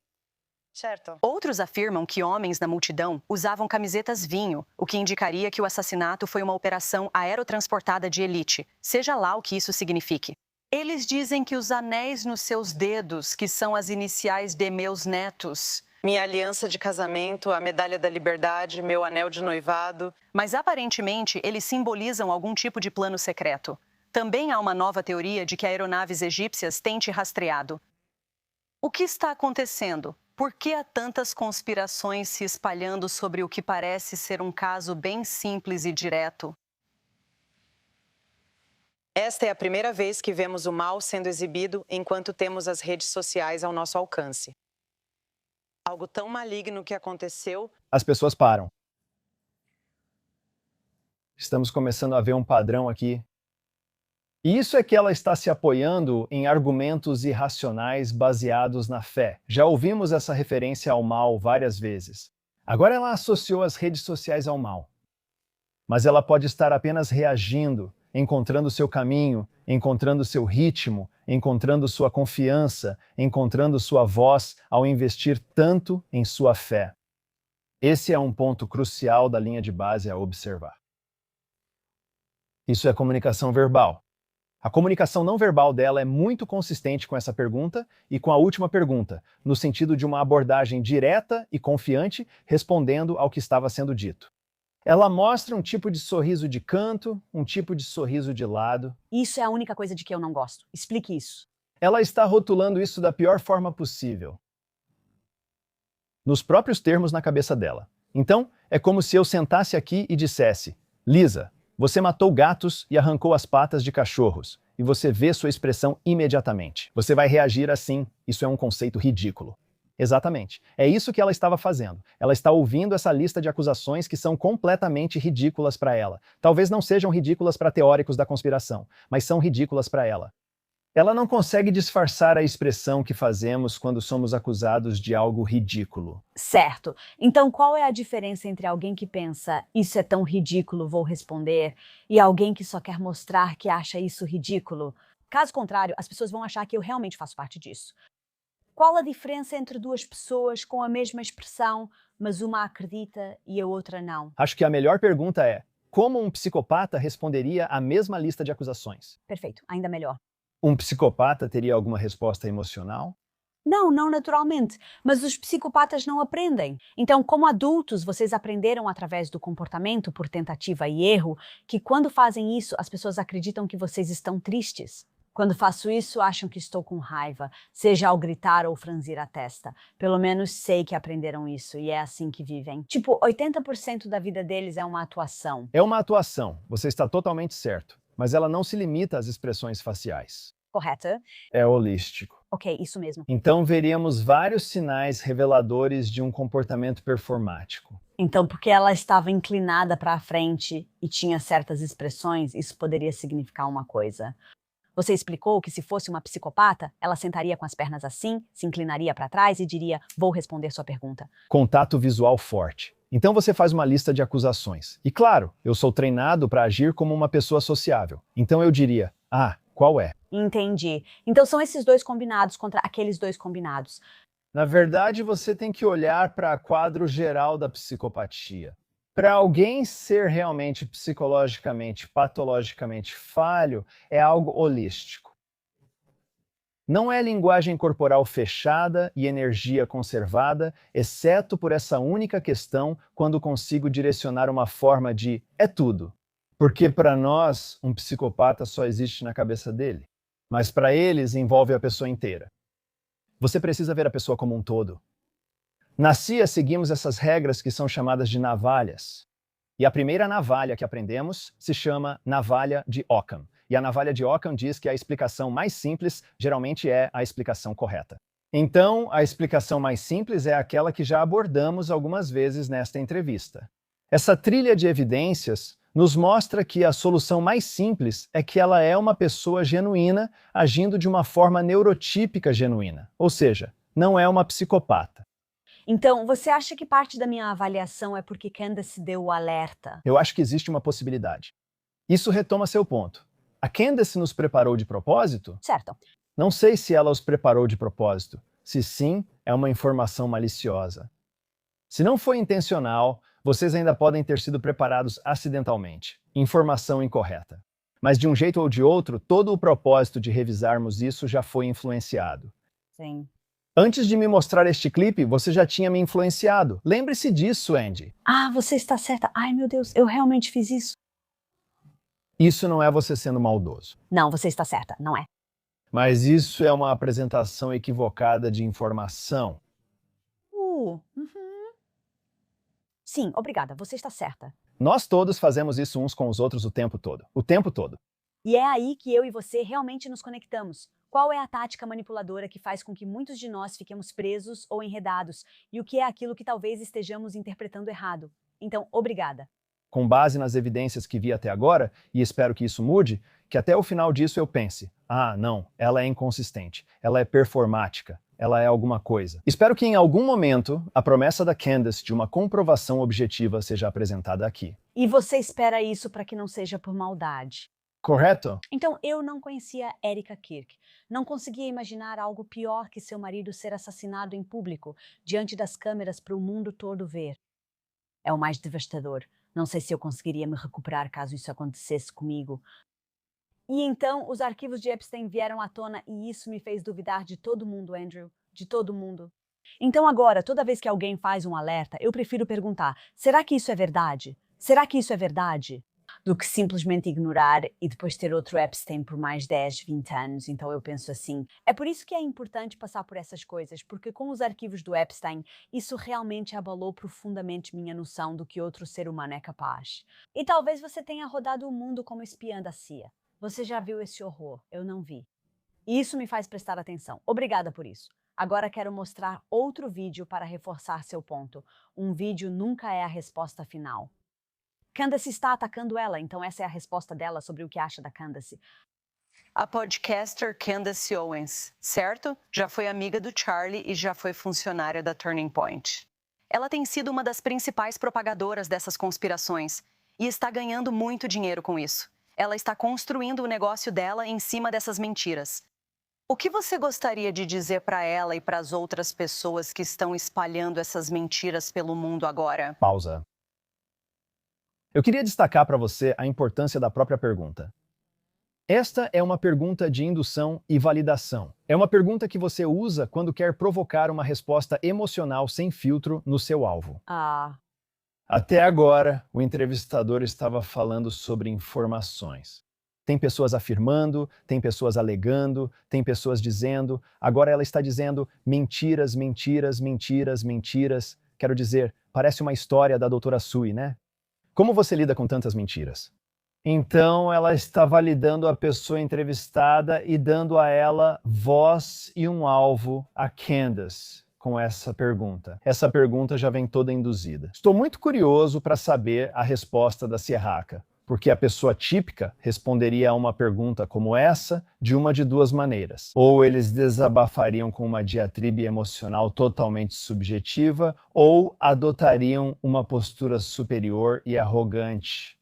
Certo. Outros afirmam que homens na multidão usavam camisetas vinho, o que indicaria que o assassinato foi uma operação aerotransportada de elite, seja lá o que isso signifique. Eles dizem que os anéis nos seus dedos, que são as iniciais de meus netos, Minha aliança de casamento, a medalha da liberdade, meu anel de noivado. mas aparentemente eles simbolizam algum tipo de plano secreto. Também há uma nova teoria de que aeronaves egípcias têm te rastreado. O que está acontecendo? Por que há tantas conspirações se espalhando sobre o que parece ser um caso bem simples e direto? Esta é a primeira vez que vemos o mal sendo exibido enquanto temos as redes sociais ao nosso alcance. Algo tão maligno que aconteceu. As pessoas param. Estamos começando a ver um padrão aqui. E isso é que ela está se apoiando em argumentos irracionais baseados na fé. Já ouvimos essa referência ao mal várias vezes. Agora ela associou as redes sociais ao mal. Mas ela pode estar apenas reagindo, encontrando seu caminho, encontrando seu ritmo, encontrando sua confiança, encontrando sua voz ao investir tanto em sua fé. Esse é um ponto crucial da linha de base a observar. Isso é comunicação verbal. A comunicação não verbal dela é muito consistente com essa pergunta e com a última pergunta, no sentido de uma abordagem direta e confiante, respondendo ao que estava sendo dito. Ela mostra um tipo de sorriso de canto, um tipo de sorriso de lado. Isso é a única coisa de que eu não gosto. Explique isso. Ela está rotulando isso da pior forma possível. Nos próprios termos na cabeça dela. Então, é como se eu sentasse aqui e dissesse: Lisa, você matou gatos e arrancou as patas de cachorros. E você vê sua expressão imediatamente. Você vai reagir assim. Isso é um conceito ridículo. Exatamente. É isso que ela estava fazendo. Ela está ouvindo essa lista de acusações que são completamente ridículas para ela. Talvez não sejam ridículas para teóricos da conspiração, mas são ridículas para ela. Ela não consegue disfarçar a expressão que fazemos quando somos acusados de algo ridículo. Certo. Então, qual é a diferença entre alguém que pensa, isso é tão ridículo, vou responder, e alguém que só quer mostrar que acha isso ridículo? Caso contrário, as pessoas vão achar que eu realmente faço parte disso. Qual a diferença entre duas pessoas com a mesma expressão, mas uma acredita e a outra não? Acho que a melhor pergunta é: como um psicopata responderia à mesma lista de acusações? Perfeito, ainda melhor. Um psicopata teria alguma resposta emocional? Não naturalmente, mas os psicopatas não aprendem. Então, como adultos, vocês aprenderam através do comportamento por tentativa e erro que quando fazem isso, as pessoas acreditam que vocês estão tristes. Quando faço isso, acham que estou com raiva, seja ao gritar ou franzir a testa. Pelo menos sei que aprenderam isso e é assim que vivem. Tipo, 80% da vida deles é uma atuação. É uma atuação, você está totalmente certo, mas ela não se limita às expressões faciais. Correta? É holístico. Ok, isso mesmo. Então veríamos vários sinais reveladores de um comportamento performático. Então, porque ela estava inclinada para a frente e tinha certas expressões, isso poderia significar uma coisa. Você explicou que se fosse uma psicopata, ela sentaria com as pernas assim, se inclinaria para trás e diria, vou responder sua pergunta. Contato visual forte. Então você faz uma lista de acusações. E claro, eu sou treinado para agir como uma pessoa sociável. Então eu diria, qual é? Entendi. Então são esses dois combinados contra aqueles dois combinados. Na verdade, você tem que olhar para o quadro geral da psicopatia. Para alguém ser realmente psicologicamente, patologicamente falho, é algo holístico. Não é linguagem corporal fechada e energia conservada, exceto por essa única questão quando consigo direcionar uma forma de é tudo. Porque para nós, um psicopata só existe na cabeça dele. Mas para eles, envolve a pessoa inteira. Você precisa ver a pessoa como um todo. Na CIA, seguimos essas regras que são chamadas de navalhas. E a primeira navalha que aprendemos se chama navalha de Occam. E a navalha de Occam diz que a explicação mais simples geralmente é a explicação correta. Então, a explicação mais simples é aquela que já abordamos algumas vezes nesta entrevista. Essa trilha de evidências nos mostra que a solução mais simples é que ela é uma pessoa genuína agindo de uma forma neurotípica genuína, ou seja, não é uma psicopata. Então, você acha que parte da minha avaliação é porque Candace deu o alerta? Eu acho que existe uma possibilidade. Isso retoma seu ponto. A Candace nos preparou de propósito? Certo. Não sei se ela os preparou de propósito. Se sim, é uma informação maliciosa. Se não foi intencional, vocês ainda podem ter sido preparados acidentalmente. Informação incorreta. Mas de um jeito ou de outro, todo o propósito de revisarmos isso já foi influenciado. Sim. Antes de me mostrar este clipe, você já tinha me influenciado. Lembre-se disso, Andy. Ah, você está certa. Ai, meu Deus, eu realmente fiz isso. Isso não é você sendo maldoso. Não, você está certa, não é. Mas isso é uma apresentação equivocada de informação. Uhum. Sim, obrigada, você está certa. Nós todos fazemos isso uns com os outros o tempo todo. O tempo todo. E é aí que eu e você realmente nos conectamos. Qual é a tática manipuladora que faz com que muitos de nós fiquemos presos ou enredados? E o que é aquilo que talvez estejamos interpretando errado? Então, obrigada. Com base nas evidências que vi até agora, e espero que isso mude, que até o final disso eu pense, não, ela é inconsistente, ela é performática, ela é alguma coisa. Espero que em algum momento a promessa da Candace de uma comprovação objetiva seja apresentada aqui. E você espera isso para que não seja por maldade. Correto? Então, eu não conhecia Erika Kirk. Não conseguia imaginar algo pior que seu marido ser assassinado em público, diante das câmeras para o mundo todo ver. É o mais devastador. Não sei se eu conseguiria me recuperar caso isso acontecesse comigo. E então, os arquivos de Epstein vieram à tona e isso me fez duvidar de todo mundo, Andrew. De todo mundo. Então agora, toda vez que alguém faz um alerta, eu prefiro perguntar, será que isso é verdade? Será que isso é verdade? Do que simplesmente ignorar e depois ter outro Epstein por mais 10, 20 anos. Então eu penso assim, é por isso que é importante passar por essas coisas, porque com os arquivos do Epstein, isso realmente abalou profundamente minha noção do que outro ser humano é capaz. E talvez você tenha rodado o mundo como espiã da CIA. Você já viu esse horror? Eu não vi. E isso me faz prestar atenção. Obrigada por isso. Agora quero mostrar outro vídeo para reforçar seu ponto. Um vídeo nunca é a resposta final. Candace está atacando ela, então essa é a resposta dela sobre o que acha da Candace. A podcaster Candace Owens, certo? Já foi amiga do Charlie e já foi funcionária da Turning Point. Ela tem sido uma das principais propagadoras dessas conspirações e está ganhando muito dinheiro com isso. Ela está construindo o negócio dela em cima dessas mentiras. O que você gostaria de dizer para ela e para as outras pessoas que estão espalhando essas mentiras pelo mundo agora? Pausa. Eu queria destacar para você a importância da própria pergunta. Esta é uma pergunta de indução e validação. É uma pergunta que você usa quando quer provocar uma resposta emocional sem filtro no seu alvo. Até agora, o entrevistador estava falando sobre informações. Tem pessoas afirmando, tem pessoas alegando, tem pessoas dizendo. Agora ela está dizendo mentiras, mentiras, mentiras, mentiras. Quero dizer, parece uma história da doutora Sui, né? Como você lida com tantas mentiras? Então, ela está validando a pessoa entrevistada e dando a ela voz e um alvo, a Candace, com essa pergunta. Essa pergunta já vem toda induzida. Estou muito curioso para saber a resposta da Sierraca, porque a pessoa típica responderia a uma pergunta como essa de uma de duas maneiras. Ou eles desabafariam com uma diatribe emocional totalmente subjetiva, ou adotariam uma postura superior e arrogante,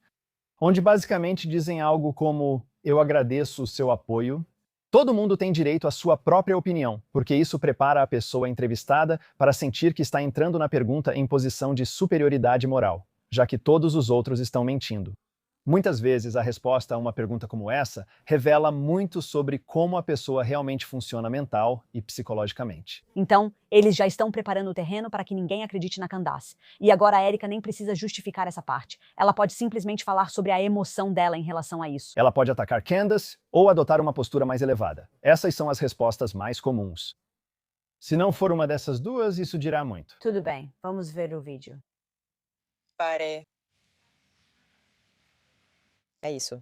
onde basicamente dizem algo como: eu agradeço o seu apoio. Todo mundo tem direito à sua própria opinião, porque isso prepara a pessoa entrevistada para sentir que está entrando na pergunta em posição de superioridade moral, já que todos os outros estão mentindo. Muitas vezes, a resposta a uma pergunta como essa revela muito sobre como a pessoa realmente funciona mental e psicologicamente. Então, eles já estão preparando o terreno para que ninguém acredite na Candace. E agora a Erika nem precisa justificar essa parte. Ela pode simplesmente falar sobre a emoção dela em relação a isso. Ela pode atacar Candace ou adotar uma postura mais elevada. Essas são as respostas mais comuns. Se não for uma dessas duas, isso dirá muito. Tudo bem, vamos ver o vídeo. Pare. É isso.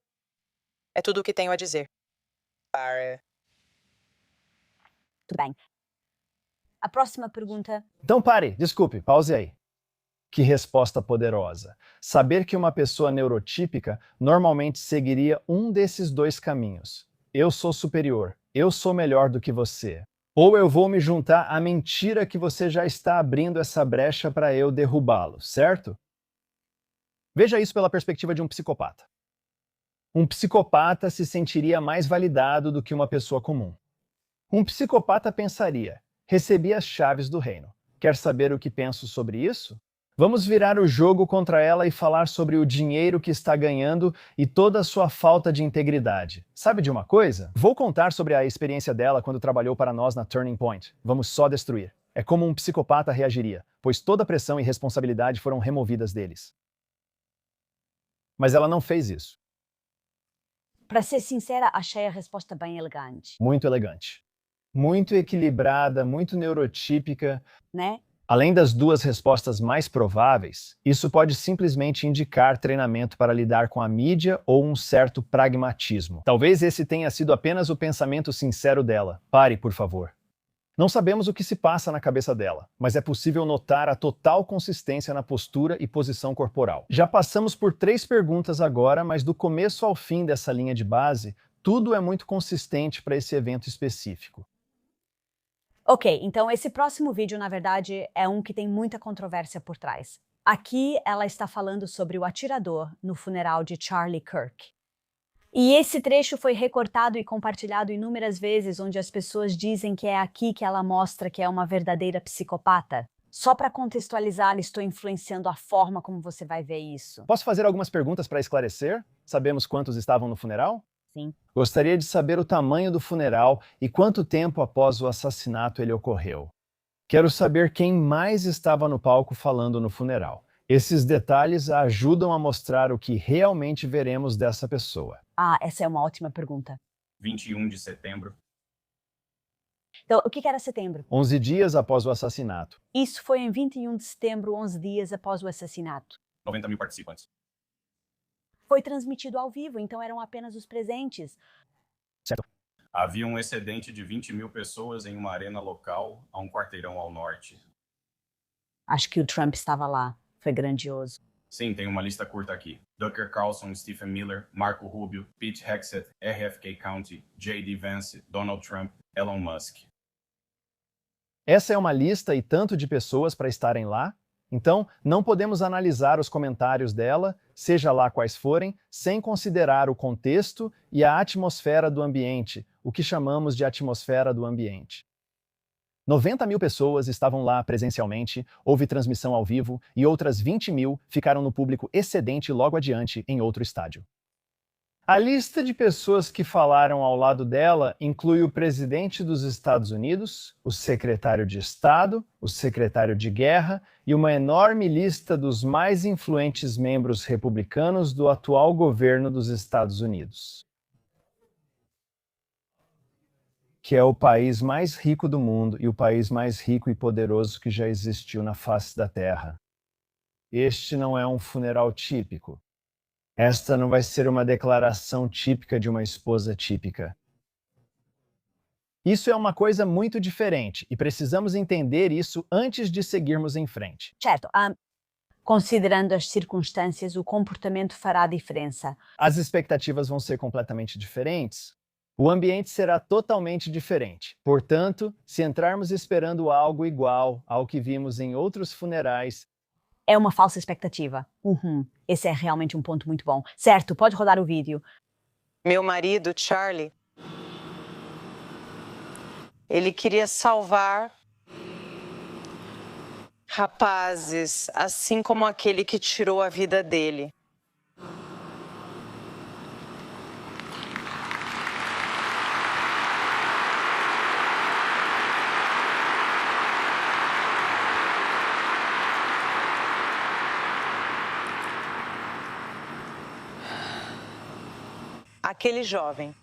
É tudo o que tenho a dizer. Pare. Tudo bem. A próxima pergunta. Então pare, desculpe, pause aí. Que resposta poderosa. Saber que uma pessoa neurotípica normalmente seguiria um desses dois caminhos. Eu sou superior, eu sou melhor do que você. Ou eu vou me juntar à mentira que você já está abrindo essa brecha para eu derrubá-lo, certo? Veja isso pela perspectiva de um psicopata. Um psicopata se sentiria mais validado do que uma pessoa comum. Um psicopata pensaria: recebi as chaves do reino. Quer saber o que penso sobre isso? Vamos virar o jogo contra ela e falar sobre o dinheiro que está ganhando e toda a sua falta de integridade. Sabe de uma coisa? Vou contar sobre a experiência dela quando trabalhou para nós na Turning Point. Vamos só destruir. É como um psicopata reagiria, pois toda a pressão e responsabilidade foram removidas deles. Mas ela não fez isso. Para ser sincera, achei a resposta bem elegante. Muito elegante. Muito equilibrada, muito neurotípica. Né? Além das duas respostas mais prováveis, isso pode simplesmente indicar treinamento para lidar com a mídia ou um certo pragmatismo. Talvez esse tenha sido apenas o pensamento sincero dela. Pare, por favor. Não sabemos o que se passa na cabeça dela, mas é possível notar a total consistência na postura e posição corporal. Já passamos por 3 perguntas agora, mas do começo ao fim dessa linha de base, tudo é muito consistente para esse evento específico. Ok, então esse próximo vídeo, na verdade, é um que tem muita controvérsia por trás. Aqui ela está falando sobre o atirador no funeral de Charlie Kirk. E esse trecho foi recortado e compartilhado inúmeras vezes, onde as pessoas dizem que é aqui que ela mostra que é uma verdadeira psicopata. Só para contextualizar, estou influenciando a forma como você vai ver isso. Posso fazer algumas perguntas para esclarecer? Sabemos quantos estavam no funeral? Sim. Gostaria de saber o tamanho do funeral e quanto tempo após o assassinato ele ocorreu. Quero saber quem mais estava no palco falando no funeral. Esses detalhes ajudam a mostrar o que realmente veremos dessa pessoa. Ah, essa é uma ótima pergunta. 21 de setembro. Então, o que era setembro? 11 dias após o assassinato. Isso foi em 21 de setembro, 11 dias após o assassinato. 90 mil participantes. Foi transmitido ao vivo, então eram apenas os presentes. Certo. Havia um excedente de 20 mil pessoas em uma arena local a um quarteirão ao norte. Acho que o Trump estava lá. Foi grandioso. Sim, tem uma lista curta aqui. Tucker Carlson, Stephen Miller, Marco Rubio, Pete Hegseth, RFK County, J.D. Vance, Donald Trump, Elon Musk. Essa é uma lista e tanto de pessoas para estarem lá. Então, não podemos analisar os comentários dela, seja lá quais forem, sem considerar o contexto e a atmosfera do ambiente, o que chamamos de atmosfera do ambiente. 90 mil pessoas estavam lá presencialmente, houve transmissão ao vivo e outras 20 mil ficaram no público excedente logo adiante em outro estádio. A lista de pessoas que falaram ao lado dela inclui o presidente dos Estados Unidos, o secretário de Estado, o secretário de Guerra e uma enorme lista dos mais influentes membros republicanos do atual governo dos Estados Unidos, que é o país mais rico do mundo e o país mais rico e poderoso que já existiu na face da Terra. Este não é um funeral típico. Esta não vai ser uma declaração típica de uma esposa típica. Isso é uma coisa muito diferente e precisamos entender isso antes de seguirmos em frente. Certo. Considerando as circunstâncias, o comportamento fará diferença. As expectativas vão ser completamente diferentes. O ambiente será totalmente diferente. Portanto, se entrarmos esperando algo igual ao que vimos em outros funerais, é uma falsa expectativa. Esse é realmente um ponto muito bom. Certo, pode rodar o vídeo. Meu marido, Charlie, ele queria salvar rapazes, assim como aquele que tirou a vida dele. Aquele jovem.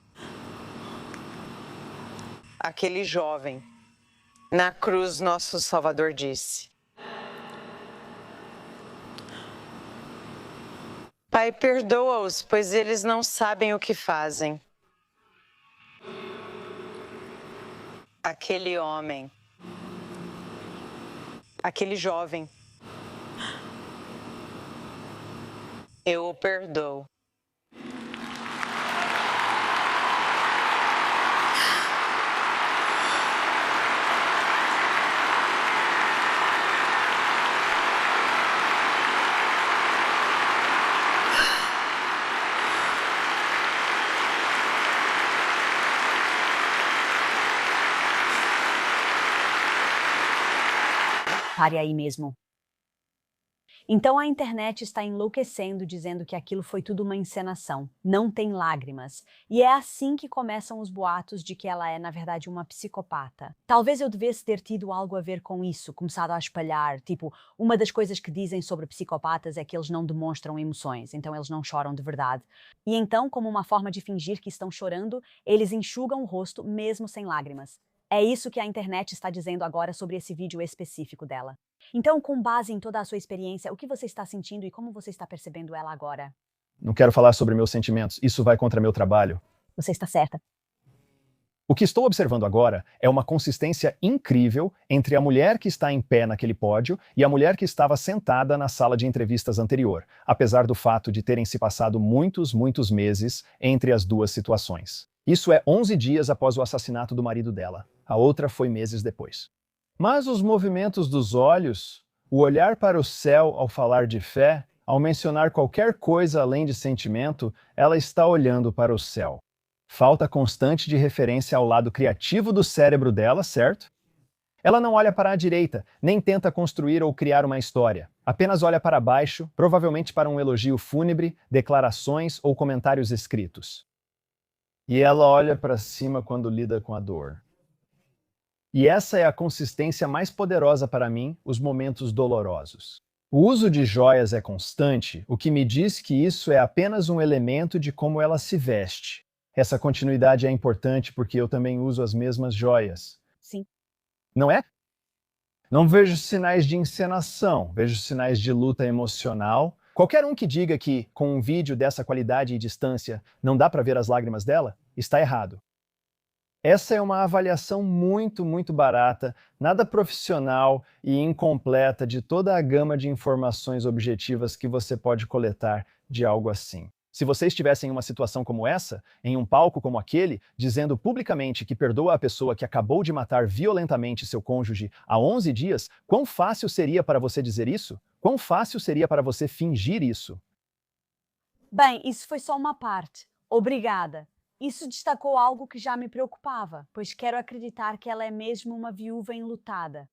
Aquele jovem. Na cruz, nosso Salvador disse: Pai, perdoa-os, pois eles não sabem o que fazem. Aquele homem. Aquele jovem. Eu o perdoo. Pare aí mesmo. Então a internet está enlouquecendo, dizendo que aquilo foi tudo uma encenação, não tem lágrimas. E é assim que começam os boatos de que ela é, na verdade, uma psicopata. Talvez eu devesse ter tido algo a ver com isso, começado a espalhar, tipo, uma das coisas que dizem sobre psicopatas é que eles não demonstram emoções, então eles não choram de verdade. E então, como uma forma de fingir que estão chorando, eles enxugam o rosto mesmo sem lágrimas. É isso que a internet está dizendo agora sobre esse vídeo específico dela. Então, com base em toda a sua experiência, o que você está sentindo e como você está percebendo ela agora? Não quero falar sobre meus sentimentos, isso vai contra meu trabalho. Você está certa. O que estou observando agora é uma consistência incrível entre a mulher que está em pé naquele pódio e a mulher que estava sentada na sala de entrevistas anterior, apesar do fato de terem se passado muitos meses entre as duas situações. Isso é 11 dias após o assassinato do marido dela. A outra foi meses depois. Mas os movimentos dos olhos, o olhar para o céu ao falar de fé, ao mencionar qualquer coisa além de sentimento, ela está olhando para o céu. Falta constante de referência ao lado criativo do cérebro dela, certo? Ela não olha para a direita, nem tenta construir ou criar uma história. Apenas olha para baixo, provavelmente para um elogio fúnebre, declarações ou comentários escritos. E ela olha para cima quando lida com a dor. E essa é a consistência mais poderosa para mim, os momentos dolorosos. O uso de joias é constante, o que me diz que isso é apenas um elemento de como ela se veste. Essa continuidade é importante porque eu também uso as mesmas joias. Sim. Não é? Não vejo sinais de encenação, vejo sinais de luta emocional. Qualquer um que diga que, com um vídeo dessa qualidade e distância, não dá para ver as lágrimas dela, está errado. Essa é uma avaliação muito barata, nada profissional e incompleta de toda a gama de informações objetivas que você pode coletar de algo assim. Se você estivesse em uma situação como essa, em um palco como aquele, dizendo publicamente que perdoa a pessoa que acabou de matar violentamente seu cônjuge há 11 dias, quão fácil seria para você dizer isso? Quão fácil seria para você fingir isso? Bem, isso foi só uma parte. Obrigada. Isso destacou algo que já me preocupava, pois quero acreditar que ela é mesmo uma viúva enlutada.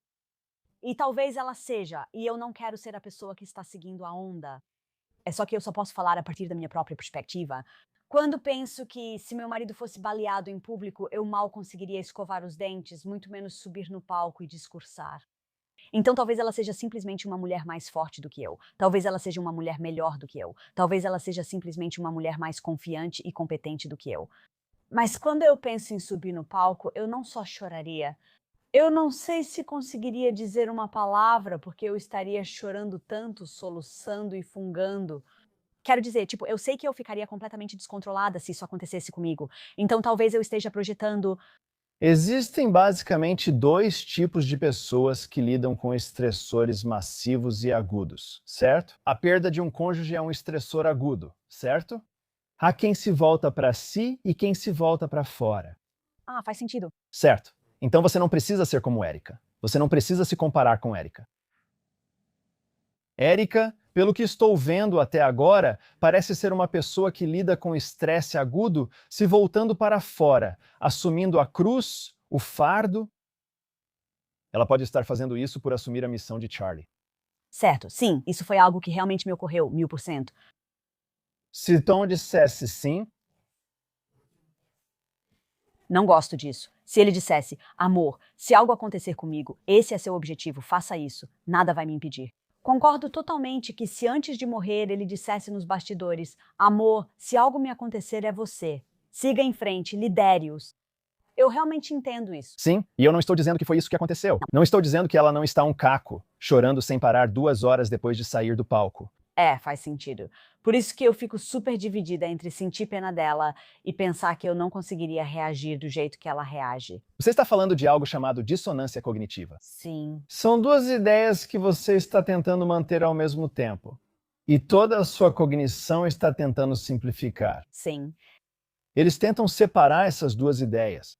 E talvez ela seja, e eu não quero ser a pessoa que está seguindo a onda. É só que eu só posso falar a partir da minha própria perspectiva. Quando penso que se meu marido fosse baleado em público, eu mal conseguiria escovar os dentes, muito menos subir no palco e discursar. Então talvez ela seja simplesmente uma mulher mais forte do que eu. Talvez ela seja uma mulher melhor do que eu. Talvez ela seja simplesmente uma mulher mais confiante e competente do que eu. Mas quando eu penso em subir no palco, eu não só choraria. Eu não sei se conseguiria dizer uma palavra, porque eu estaria chorando tanto, soluçando e fungando. Quero dizer, tipo, eu sei que eu ficaria completamente descontrolada se isso acontecesse comigo. Então talvez eu esteja projetando... Existem basicamente dois tipos de pessoas que lidam com estressores massivos e agudos, certo? A perda de um cônjuge é um estressor agudo, certo? Há quem se volta para si e quem se volta para fora. Ah, faz sentido. Certo. Então você não precisa ser como Erika. Você não precisa se comparar com Erika. Erika, pelo que estou vendo até agora, parece ser uma pessoa que lida com estresse agudo se voltando para fora, assumindo a cruz, o fardo. Ela pode estar fazendo isso por assumir a missão de Charlie. Certo, sim, isso foi algo que realmente me ocorreu, 1000%. Se Tom dissesse sim... Não gosto disso. Se ele dissesse, amor, se algo acontecer comigo, esse é seu objetivo, faça isso, nada vai me impedir. Concordo totalmente que se antes de morrer ele dissesse nos bastidores: amor, se algo me acontecer é você. Siga em frente, lidere-os. Eu realmente entendo isso. Sim, e eu não estou dizendo que foi isso que aconteceu. Não estou dizendo que ela não está um caco, chorando sem parar 2 horas depois de sair do palco. Faz sentido. Por isso que eu fico super dividida entre sentir pena dela e pensar que eu não conseguiria reagir do jeito que ela reage. Você está falando de algo chamado dissonância cognitiva. Sim. São 2 ideias que você está tentando manter ao mesmo tempo. E toda a sua cognição está tentando simplificar. Sim. Eles tentam separar essas 2 ideias.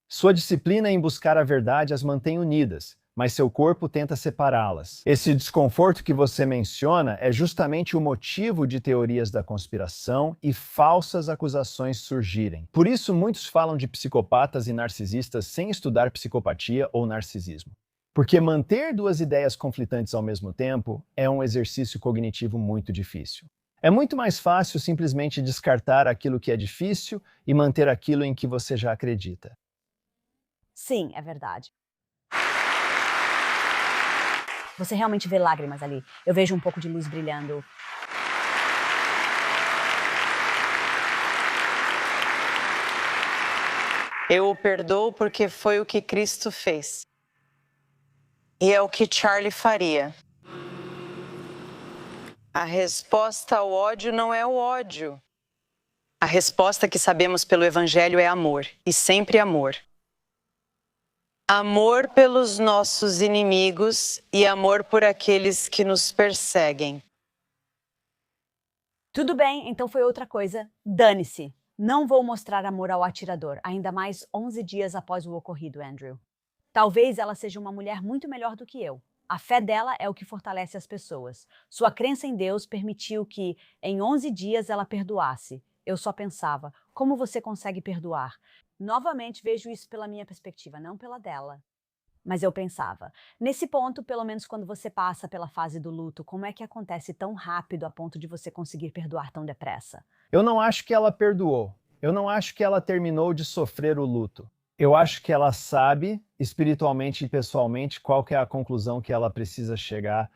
Sua disciplina em buscar a verdade as mantém unidas, mas seu corpo tenta separá-las. Esse desconforto que você menciona é justamente o motivo de teorias da conspiração e falsas acusações surgirem. Por isso, muitos falam de psicopatas e narcisistas sem estudar psicopatia ou narcisismo. Porque manter 2 ideias conflitantes ao mesmo tempo é um exercício cognitivo muito difícil. É muito mais fácil simplesmente descartar aquilo que é difícil e manter aquilo em que você já acredita. Sim, é verdade. Você realmente vê lágrimas ali. Eu vejo um pouco de luz brilhando. Eu o perdoo porque foi o que Cristo fez. E é o que Charlie faria. A resposta ao ódio não é o ódio. A resposta que sabemos pelo Evangelho é amor, e sempre amor. Amor pelos nossos inimigos e amor por aqueles que nos perseguem. Tudo bem, então foi outra coisa. Dane-se. Não vou mostrar amor ao atirador, ainda mais 11 dias após o ocorrido, Andrew. Talvez ela seja uma mulher muito melhor do que eu. A fé dela é o que fortalece as pessoas. Sua crença em Deus permitiu que, em 11 dias, ela perdoasse. Eu só pensava, como você consegue perdoar? Novamente vejo isso pela minha perspectiva, não pela dela. Mas eu pensava, nesse ponto, pelo menos quando você passa pela fase do luto, como é que acontece tão rápido a ponto de você conseguir perdoar tão depressa? Eu não acho que ela perdoou. Eu não acho que ela terminou de sofrer o luto. Eu acho que ela sabe, espiritualmente e pessoalmente, qual que é a conclusão que ela precisa chegar.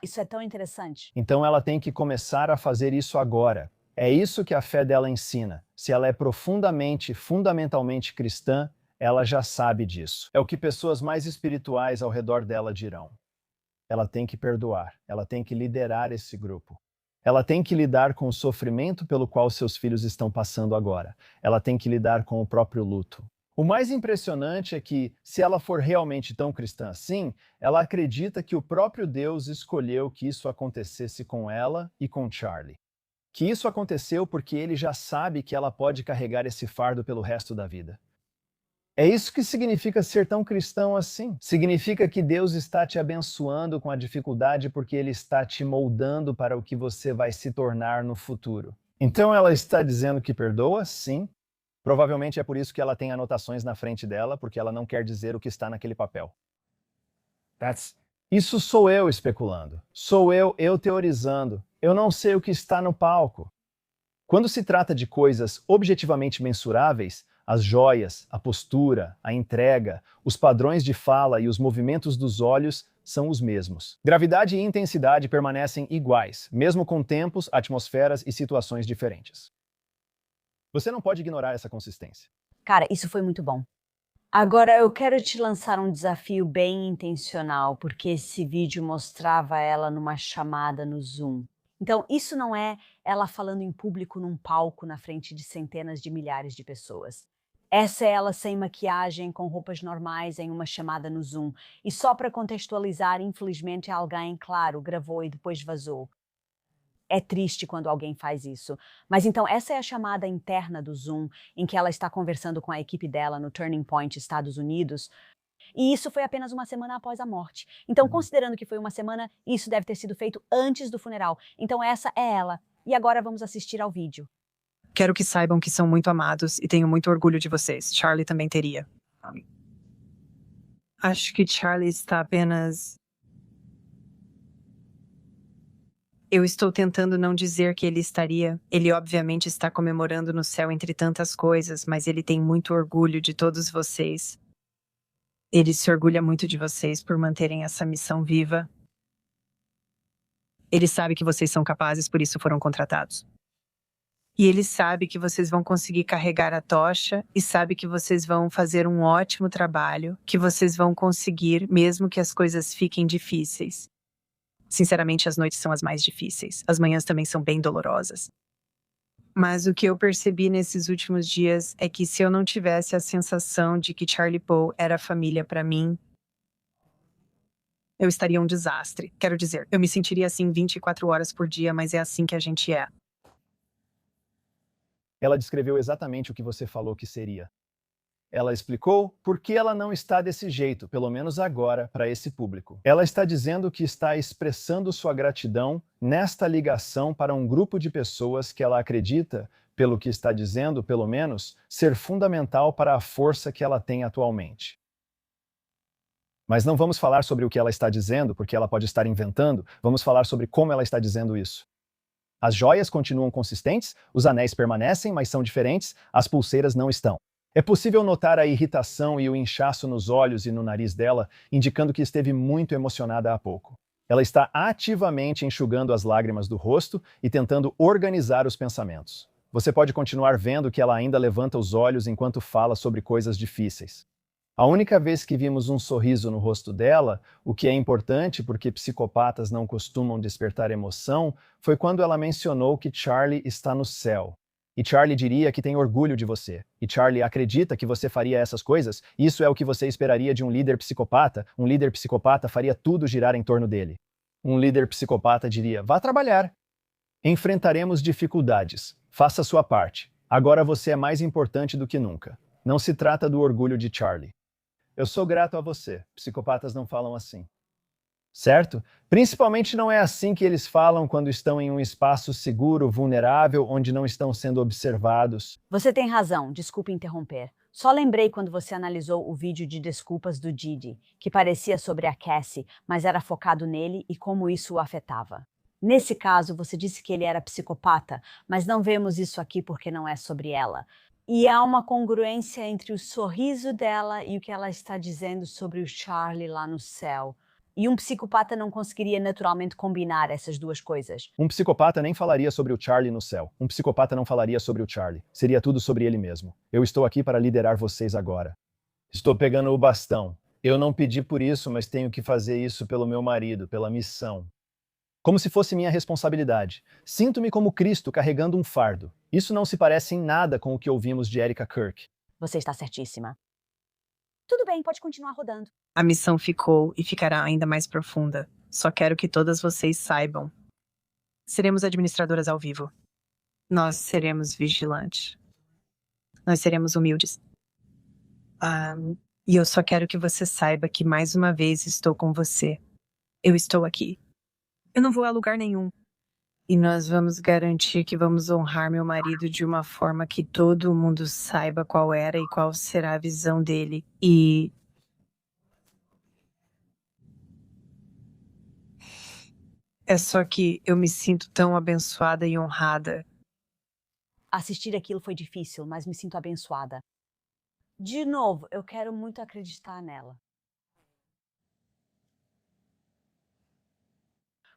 Isso é tão interessante. Então ela tem que começar a fazer isso agora. É isso que a fé dela ensina. Se ela é profundamente, fundamentalmente cristã, ela já sabe disso. É o que pessoas mais espirituais ao redor dela dirão. Ela tem que perdoar, ela tem que liderar esse grupo. Ela tem que lidar com o sofrimento pelo qual seus filhos estão passando agora. Ela tem que lidar com o próprio luto. O mais impressionante é que, se ela for realmente tão cristã assim, ela acredita que o próprio Deus escolheu que isso acontecesse com ela e com Charlie. Que isso aconteceu porque ele já sabe que ela pode carregar esse fardo pelo resto da vida. É isso que significa ser tão cristão assim. Significa que Deus está te abençoando com a dificuldade porque Ele está te moldando para o que você vai se tornar no futuro. Então ela está dizendo que perdoa? Sim. Provavelmente é por isso que ela tem anotações na frente dela, porque ela não quer dizer o que está naquele papel. Isso sou eu especulando. Sou eu teorizando. Eu não sei o que está no palco. Quando se trata de coisas objetivamente mensuráveis, as joias, a postura, a entrega, os padrões de fala e os movimentos dos olhos são os mesmos. Gravidade e intensidade permanecem iguais, mesmo com tempos, atmosferas e situações diferentes. Você não pode ignorar essa consistência. Cara, isso foi muito bom. Agora eu quero te lançar um desafio bem intencional, porque esse vídeo mostrava ela numa chamada no Zoom. Então, isso não é ela falando em público num palco na frente de centenas de milhares de pessoas. Essa é ela sem maquiagem, com roupas normais, em uma chamada no Zoom. E só para contextualizar, infelizmente alguém, claro, gravou e depois vazou. É triste quando alguém faz isso. Mas então essa é a chamada interna do Zoom, em que ela está conversando com a equipe dela no Turning Point, Estados Unidos. E isso foi apenas uma semana após a morte. Então, considerando que foi uma semana, isso deve ter sido feito antes do funeral. Então essa é ela. E agora vamos assistir ao vídeo. Quero que saibam que são muito amados e tenho muito orgulho de vocês. Charlie também teria. Acho que Charlie está apenas... Eu estou tentando não dizer que ele estaria. Ele obviamente está comemorando no céu entre tantas coisas, mas ele tem muito orgulho de todos vocês. Ele se orgulha muito de vocês por manterem essa missão viva. Ele sabe que vocês são capazes, por isso foram contratados. E ele sabe que vocês vão conseguir carregar a tocha e sabe que vocês vão fazer um ótimo trabalho, que vocês vão conseguir, mesmo que as coisas fiquem difíceis. Sinceramente, as noites são as mais difíceis. As manhãs também são bem dolorosas. Mas o que eu percebi nesses últimos dias é que se eu não tivesse a sensação de que Charlie Poe era família para mim, eu estaria um desastre. Quero dizer, eu me sentiria assim 24 horas por dia, mas é assim que a gente é. Ela descreveu exatamente o que você falou que seria. Ela explicou por que ela não está desse jeito, pelo menos agora, para esse público. Ela está dizendo que está expressando sua gratidão nesta ligação para um grupo de pessoas que ela acredita, pelo que está dizendo, pelo menos, ser fundamental para a força que ela tem atualmente. Mas não vamos falar sobre o que ela está dizendo, porque ela pode estar inventando, vamos falar sobre como ela está dizendo isso. As joias continuam consistentes, os anéis permanecem, mas são diferentes, as pulseiras não estão. É possível notar a irritação e o inchaço nos olhos e no nariz dela, indicando que esteve muito emocionada há pouco. Ela está ativamente enxugando as lágrimas do rosto e tentando organizar os pensamentos. Você pode continuar vendo que ela ainda levanta os olhos enquanto fala sobre coisas difíceis. A única vez que vimos um sorriso no rosto dela, o que é importante porque psicopatas não costumam despertar emoção, foi quando ela mencionou que Charlie está no céu. E Charlie diria que tem orgulho de você. E Charlie acredita que você faria essas coisas. Isso é o que você esperaria de um líder psicopata. Um líder psicopata faria tudo girar em torno dele. Um líder psicopata diria, vá trabalhar. Enfrentaremos dificuldades. Faça sua parte. Agora você é mais importante do que nunca. Não se trata do orgulho de Charlie. Eu sou grato a você. Psicopatas não falam assim. Certo? Principalmente não é assim que eles falam quando estão em um espaço seguro, vulnerável, onde não estão sendo observados. Você tem razão, desculpe interromper. Só lembrei quando você analisou o vídeo de desculpas do Didi, que parecia sobre a Cassie, mas era focado nele e como isso o afetava. Nesse caso, você disse que ele era psicopata, mas não vemos isso aqui porque não é sobre ela. E há uma congruência entre o sorriso dela e o que ela está dizendo sobre o Charlie lá no céu. E um psicopata não conseguiria naturalmente combinar essas duas coisas. Um psicopata nem falaria sobre o Charlie no céu. Um psicopata não falaria sobre o Charlie. Seria tudo sobre ele mesmo. Eu estou aqui para liderar vocês agora. Estou pegando o bastão. Eu não pedi por isso, mas tenho que fazer isso pelo meu marido, pela missão. Como se fosse minha responsabilidade. Sinto-me como Cristo carregando um fardo. Isso não se parece em nada com o que ouvimos de Erika Kirk. Você está certíssima. Tudo bem, pode continuar rodando. A missão ficou e ficará ainda mais profunda. Só quero que todas vocês saibam. Seremos administradoras ao vivo. Nós seremos vigilantes. Nós seremos humildes. E eu só quero que você saiba que mais uma vez estou com você. Eu estou aqui. Eu não vou a lugar nenhum. E nós vamos garantir que vamos honrar meu marido de uma forma que todo mundo saiba qual era e qual será a visão dele. E é só que eu me sinto tão abençoada e honrada. Assistir aquilo foi difícil, mas me sinto abençoada. De novo, eu quero muito acreditar nela.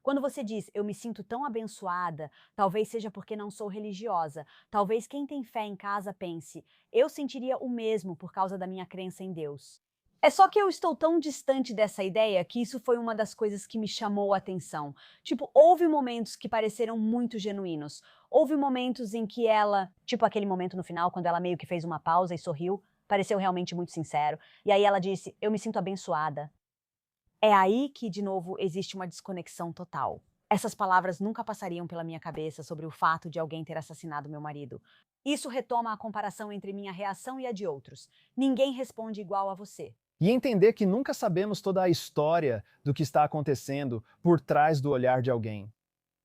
Quando você diz, eu me sinto tão abençoada, talvez seja porque não sou religiosa. Talvez quem tem fé em casa pense, eu sentiria o mesmo por causa da minha crença em Deus. É só que eu estou tão distante dessa ideia que isso foi uma das coisas que me chamou a atenção. Tipo, houve momentos que pareceram muito genuínos. Houve momentos em que ela, tipo aquele momento no final, quando ela meio que fez uma pausa e sorriu, pareceu realmente muito sincero. E aí ela disse, eu me sinto abençoada. É aí que, de novo, existe uma desconexão total. Essas palavras nunca passariam pela minha cabeça sobre o fato de alguém ter assassinado meu marido. Isso retoma a comparação entre minha reação e a de outros. Ninguém responde igual a você. E entender que nunca sabemos toda a história do que está acontecendo por trás do olhar de alguém.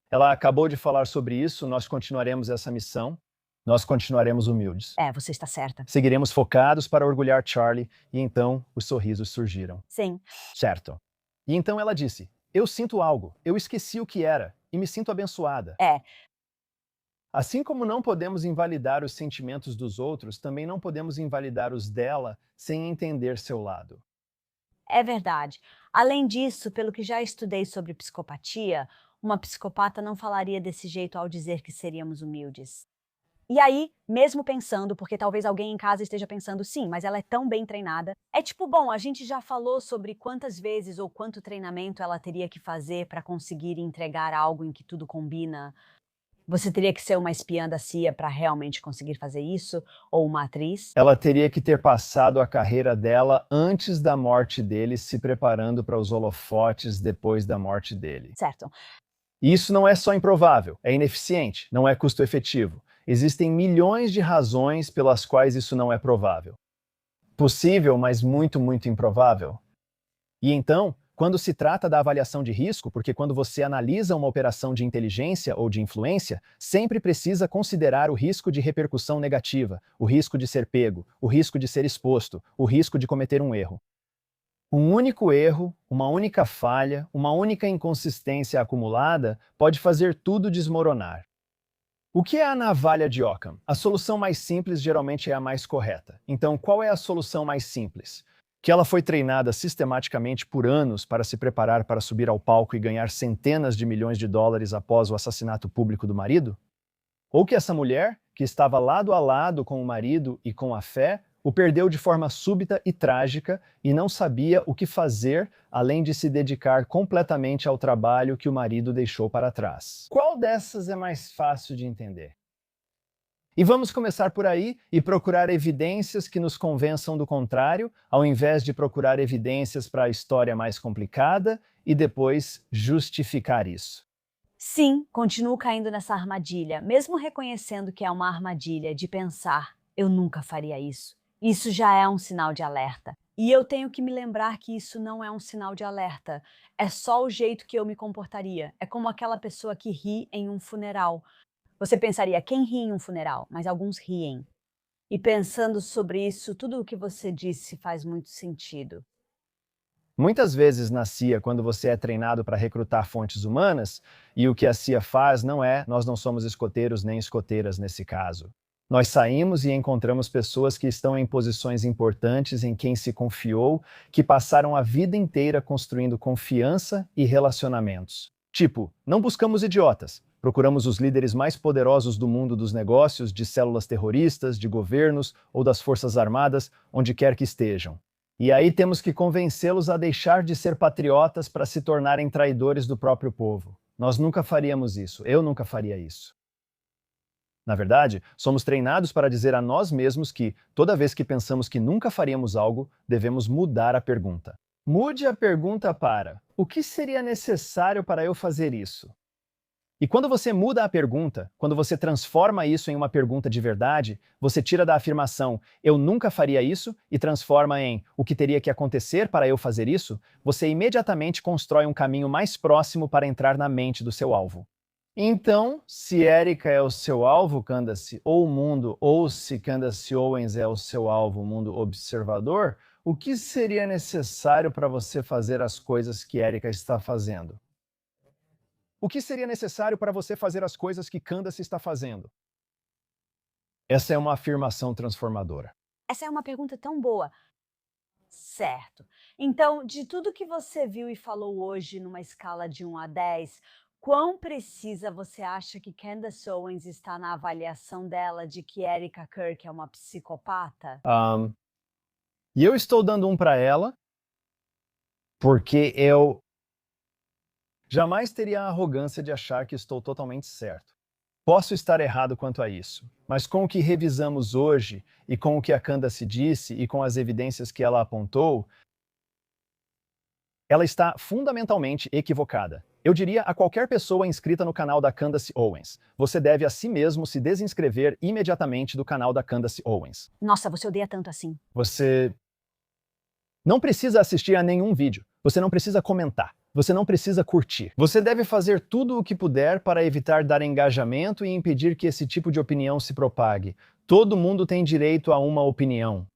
Ela acabou de falar sobre isso, nós continuaremos essa missão, nós continuaremos humildes. Você está certa. Seguiremos focados para orgulhar Charlie, e então os sorrisos surgiram. Sim. Certo. E então ela disse, eu sinto algo, eu esqueci o que era, e me sinto abençoada. Assim como não podemos invalidar os sentimentos dos outros, também não podemos invalidar os dela sem entender seu lado. É verdade. Além disso, pelo que já estudei sobre psicopatia, Uma psicopata não falaria desse jeito ao dizer que seríamos humildes. E aí, mesmo pensando, porque talvez alguém em casa esteja pensando, sim, mas ela é tão bem treinada, é tipo, bom, a gente já falou sobre quantas vezes ou quanto treinamento ela teria que fazer para conseguir entregar algo em que tudo combina. Você teria que ser uma espiã da CIA para realmente conseguir fazer isso? Ou uma atriz? Ela teria que ter passado a carreira dela antes da morte dele, se preparando para os holofotes depois da morte dele. Certo. E isso não é só improvável, é ineficiente, não é custo-efetivo. Existem milhões de razões pelas quais isso não é provável. Possível, mas muito, muito improvável. E então, quando se trata da avaliação de risco, porque quando você analisa uma operação de inteligência ou de influência, sempre precisa considerar o risco de repercussão negativa, o risco de ser pego, o risco de ser exposto, o risco de cometer um erro. Um único erro, uma única falha, uma única inconsistência acumulada pode fazer tudo desmoronar. O que é a navalha de Occam? A solução mais simples geralmente é a mais correta. Então, qual é a solução mais simples? Que ela foi treinada sistematicamente por anos para se preparar para subir ao palco e ganhar centenas de milhões de dólares após o assassinato público do marido? Ou que essa mulher, que estava lado a lado com o marido e com a fé, o perdeu de forma súbita e trágica e não sabia o que fazer além de se dedicar completamente ao trabalho que o marido deixou para trás. Qual dessas é mais fácil de entender? E vamos começar por aí e procurar evidências que nos convençam do contrário, ao invés de procurar evidências para a história mais complicada e depois justificar isso. Sim, continuo caindo nessa armadilha, mesmo reconhecendo que é uma armadilha de pensar, eu nunca faria isso. Isso já é um sinal de alerta. E eu tenho que me lembrar que isso não é um sinal de alerta. É só o jeito que eu me comportaria. É como aquela pessoa que ri em um funeral. Você pensaria, quem ri em um funeral? Mas alguns riem. E pensando sobre isso, tudo o que você disse faz muito sentido. Muitas vezes na CIA, quando você é treinado para recrutar fontes humanas, e o que a CIA faz não é, nós não somos escoteiros nem escoteiras nesse caso. Nós saímos e encontramos pessoas que estão em posições importantes em quem se confiou, que passaram a vida inteira construindo confiança e relacionamentos. Tipo, não buscamos idiotas. Procuramos os líderes mais poderosos do mundo dos negócios, de células terroristas, de governos ou das forças armadas, onde quer que estejam. E aí temos que convencê-los a deixar de ser patriotas para se tornarem traidores do próprio povo. Nós nunca faríamos isso. Eu nunca faria isso. Na verdade, somos treinados para dizer a nós mesmos que, toda vez que pensamos que nunca faríamos algo, devemos mudar a pergunta. Mude a pergunta para: o que seria necessário para eu fazer isso? E quando você muda a pergunta, quando você transforma isso em uma pergunta de verdade, você tira da afirmação "eu nunca faria isso" e transforma em "o que teria que acontecer para eu fazer isso", você imediatamente constrói um caminho mais próximo para entrar na mente do seu alvo. Então, se Erika é o seu alvo, Candace, ou o mundo, ou se Candace Owens é o seu alvo, o mundo observador, o que seria necessário para você fazer as coisas que Erika está fazendo? O que seria necessário para você fazer as coisas que Candace está fazendo? Essa é uma afirmação transformadora. Essa é uma pergunta tão boa. Certo. Então, de tudo que você viu e falou hoje numa escala de 1 a 10, quão precisa você acha que Candace Owens está na avaliação dela de que Erika Kirk é uma psicopata? E eu estou dando 1 para ela, porque eu jamais teria a arrogância de achar que estou totalmente certo. Posso estar errado quanto a isso, mas com o que revisamos hoje, e com o que a Candace disse, e com as evidências que ela apontou, ela está fundamentalmente equivocada. Eu diria a qualquer pessoa inscrita no canal da Candace Owens: você deve a si mesmo se desinscrever imediatamente do canal da Candace Owens. Nossa, você odeia tanto assim. Você não precisa assistir a nenhum vídeo. Você não precisa comentar. Você não precisa curtir. Você deve fazer tudo o que puder para evitar dar engajamento e impedir que esse tipo de opinião se propague. Todo mundo tem direito a uma opinião.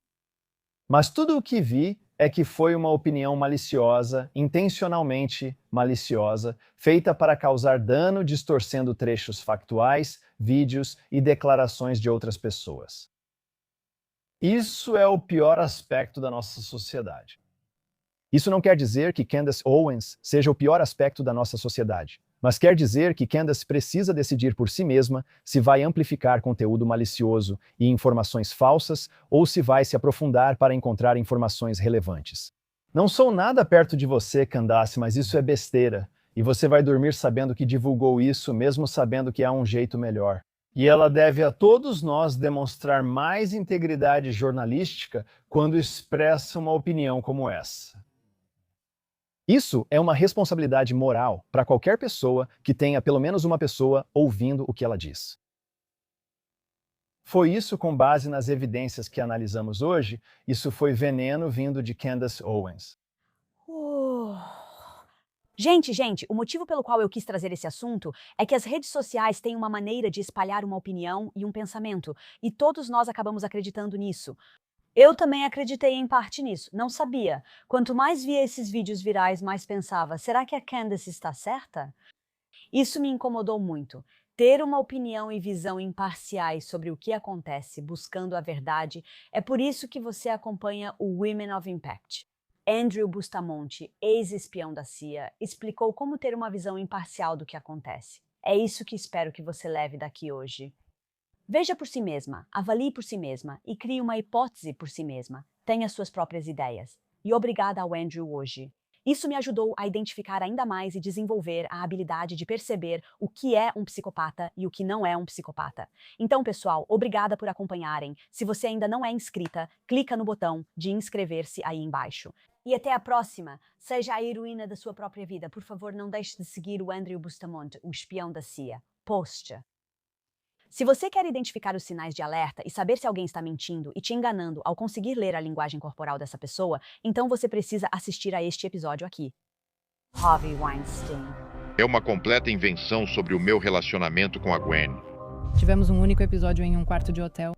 Mas tudo o que vi é que foi uma opinião maliciosa, intencionalmente maliciosa, feita para causar dano distorcendo trechos factuais, vídeos e declarações de outras pessoas. Isso é o pior aspecto da nossa sociedade. Isso não quer dizer que Candace Owens seja o pior aspecto da nossa sociedade. Mas quer dizer que Candace precisa decidir por si mesma se vai amplificar conteúdo malicioso e informações falsas ou se vai se aprofundar para encontrar informações relevantes. Não sou nada perto de você, Candace, mas isso é besteira. E você vai dormir sabendo que divulgou isso, mesmo sabendo que há um jeito melhor. E ela deve a todos nós demonstrar mais integridade jornalística quando expressa uma opinião como essa. Isso é uma responsabilidade moral para qualquer pessoa que tenha pelo menos uma pessoa ouvindo o que ela diz. Foi isso com base nas evidências que analisamos hoje. Isso foi veneno vindo de Candace Owens. Gente, o motivo pelo qual eu quis trazer esse assunto é que as redes sociais têm uma maneira de espalhar uma opinião e um pensamento, e todos nós acabamos acreditando nisso. Eu também acreditei em parte nisso, não sabia. Quanto mais via esses vídeos virais, mais pensava, será que a Candace está certa? Isso me incomodou muito. Ter uma opinião e visão imparciais sobre o que acontece, buscando a verdade, é por isso que você acompanha o Women of Impact. Andrew Bustamonte, ex-espião da CIA, explicou como ter uma visão imparcial do que acontece. É isso que espero que você leve daqui hoje. Veja por si mesma, avalie por si mesma e crie uma hipótese por si mesma. Tenha suas próprias ideias. E obrigada ao Andrew hoje. Isso me ajudou a identificar ainda mais e desenvolver a habilidade de perceber o que é um psicopata e o que não é um psicopata. Então, pessoal, obrigada por acompanharem. Se você ainda não é inscrita, clica no botão de inscrever-se aí embaixo. E até a próxima. Seja a heroína da sua própria vida. Por favor, não deixe de seguir o Andrew Bustamonte, o espião da CIA. Poste. Se você quer identificar os sinais de alerta e saber se alguém está mentindo e te enganando ao conseguir ler a linguagem corporal dessa pessoa, então você precisa assistir a este episódio aqui. Harvey Weinstein. É uma completa invenção sobre o meu relacionamento com a Gwen. Tivemos um único episódio em um quarto de hotel.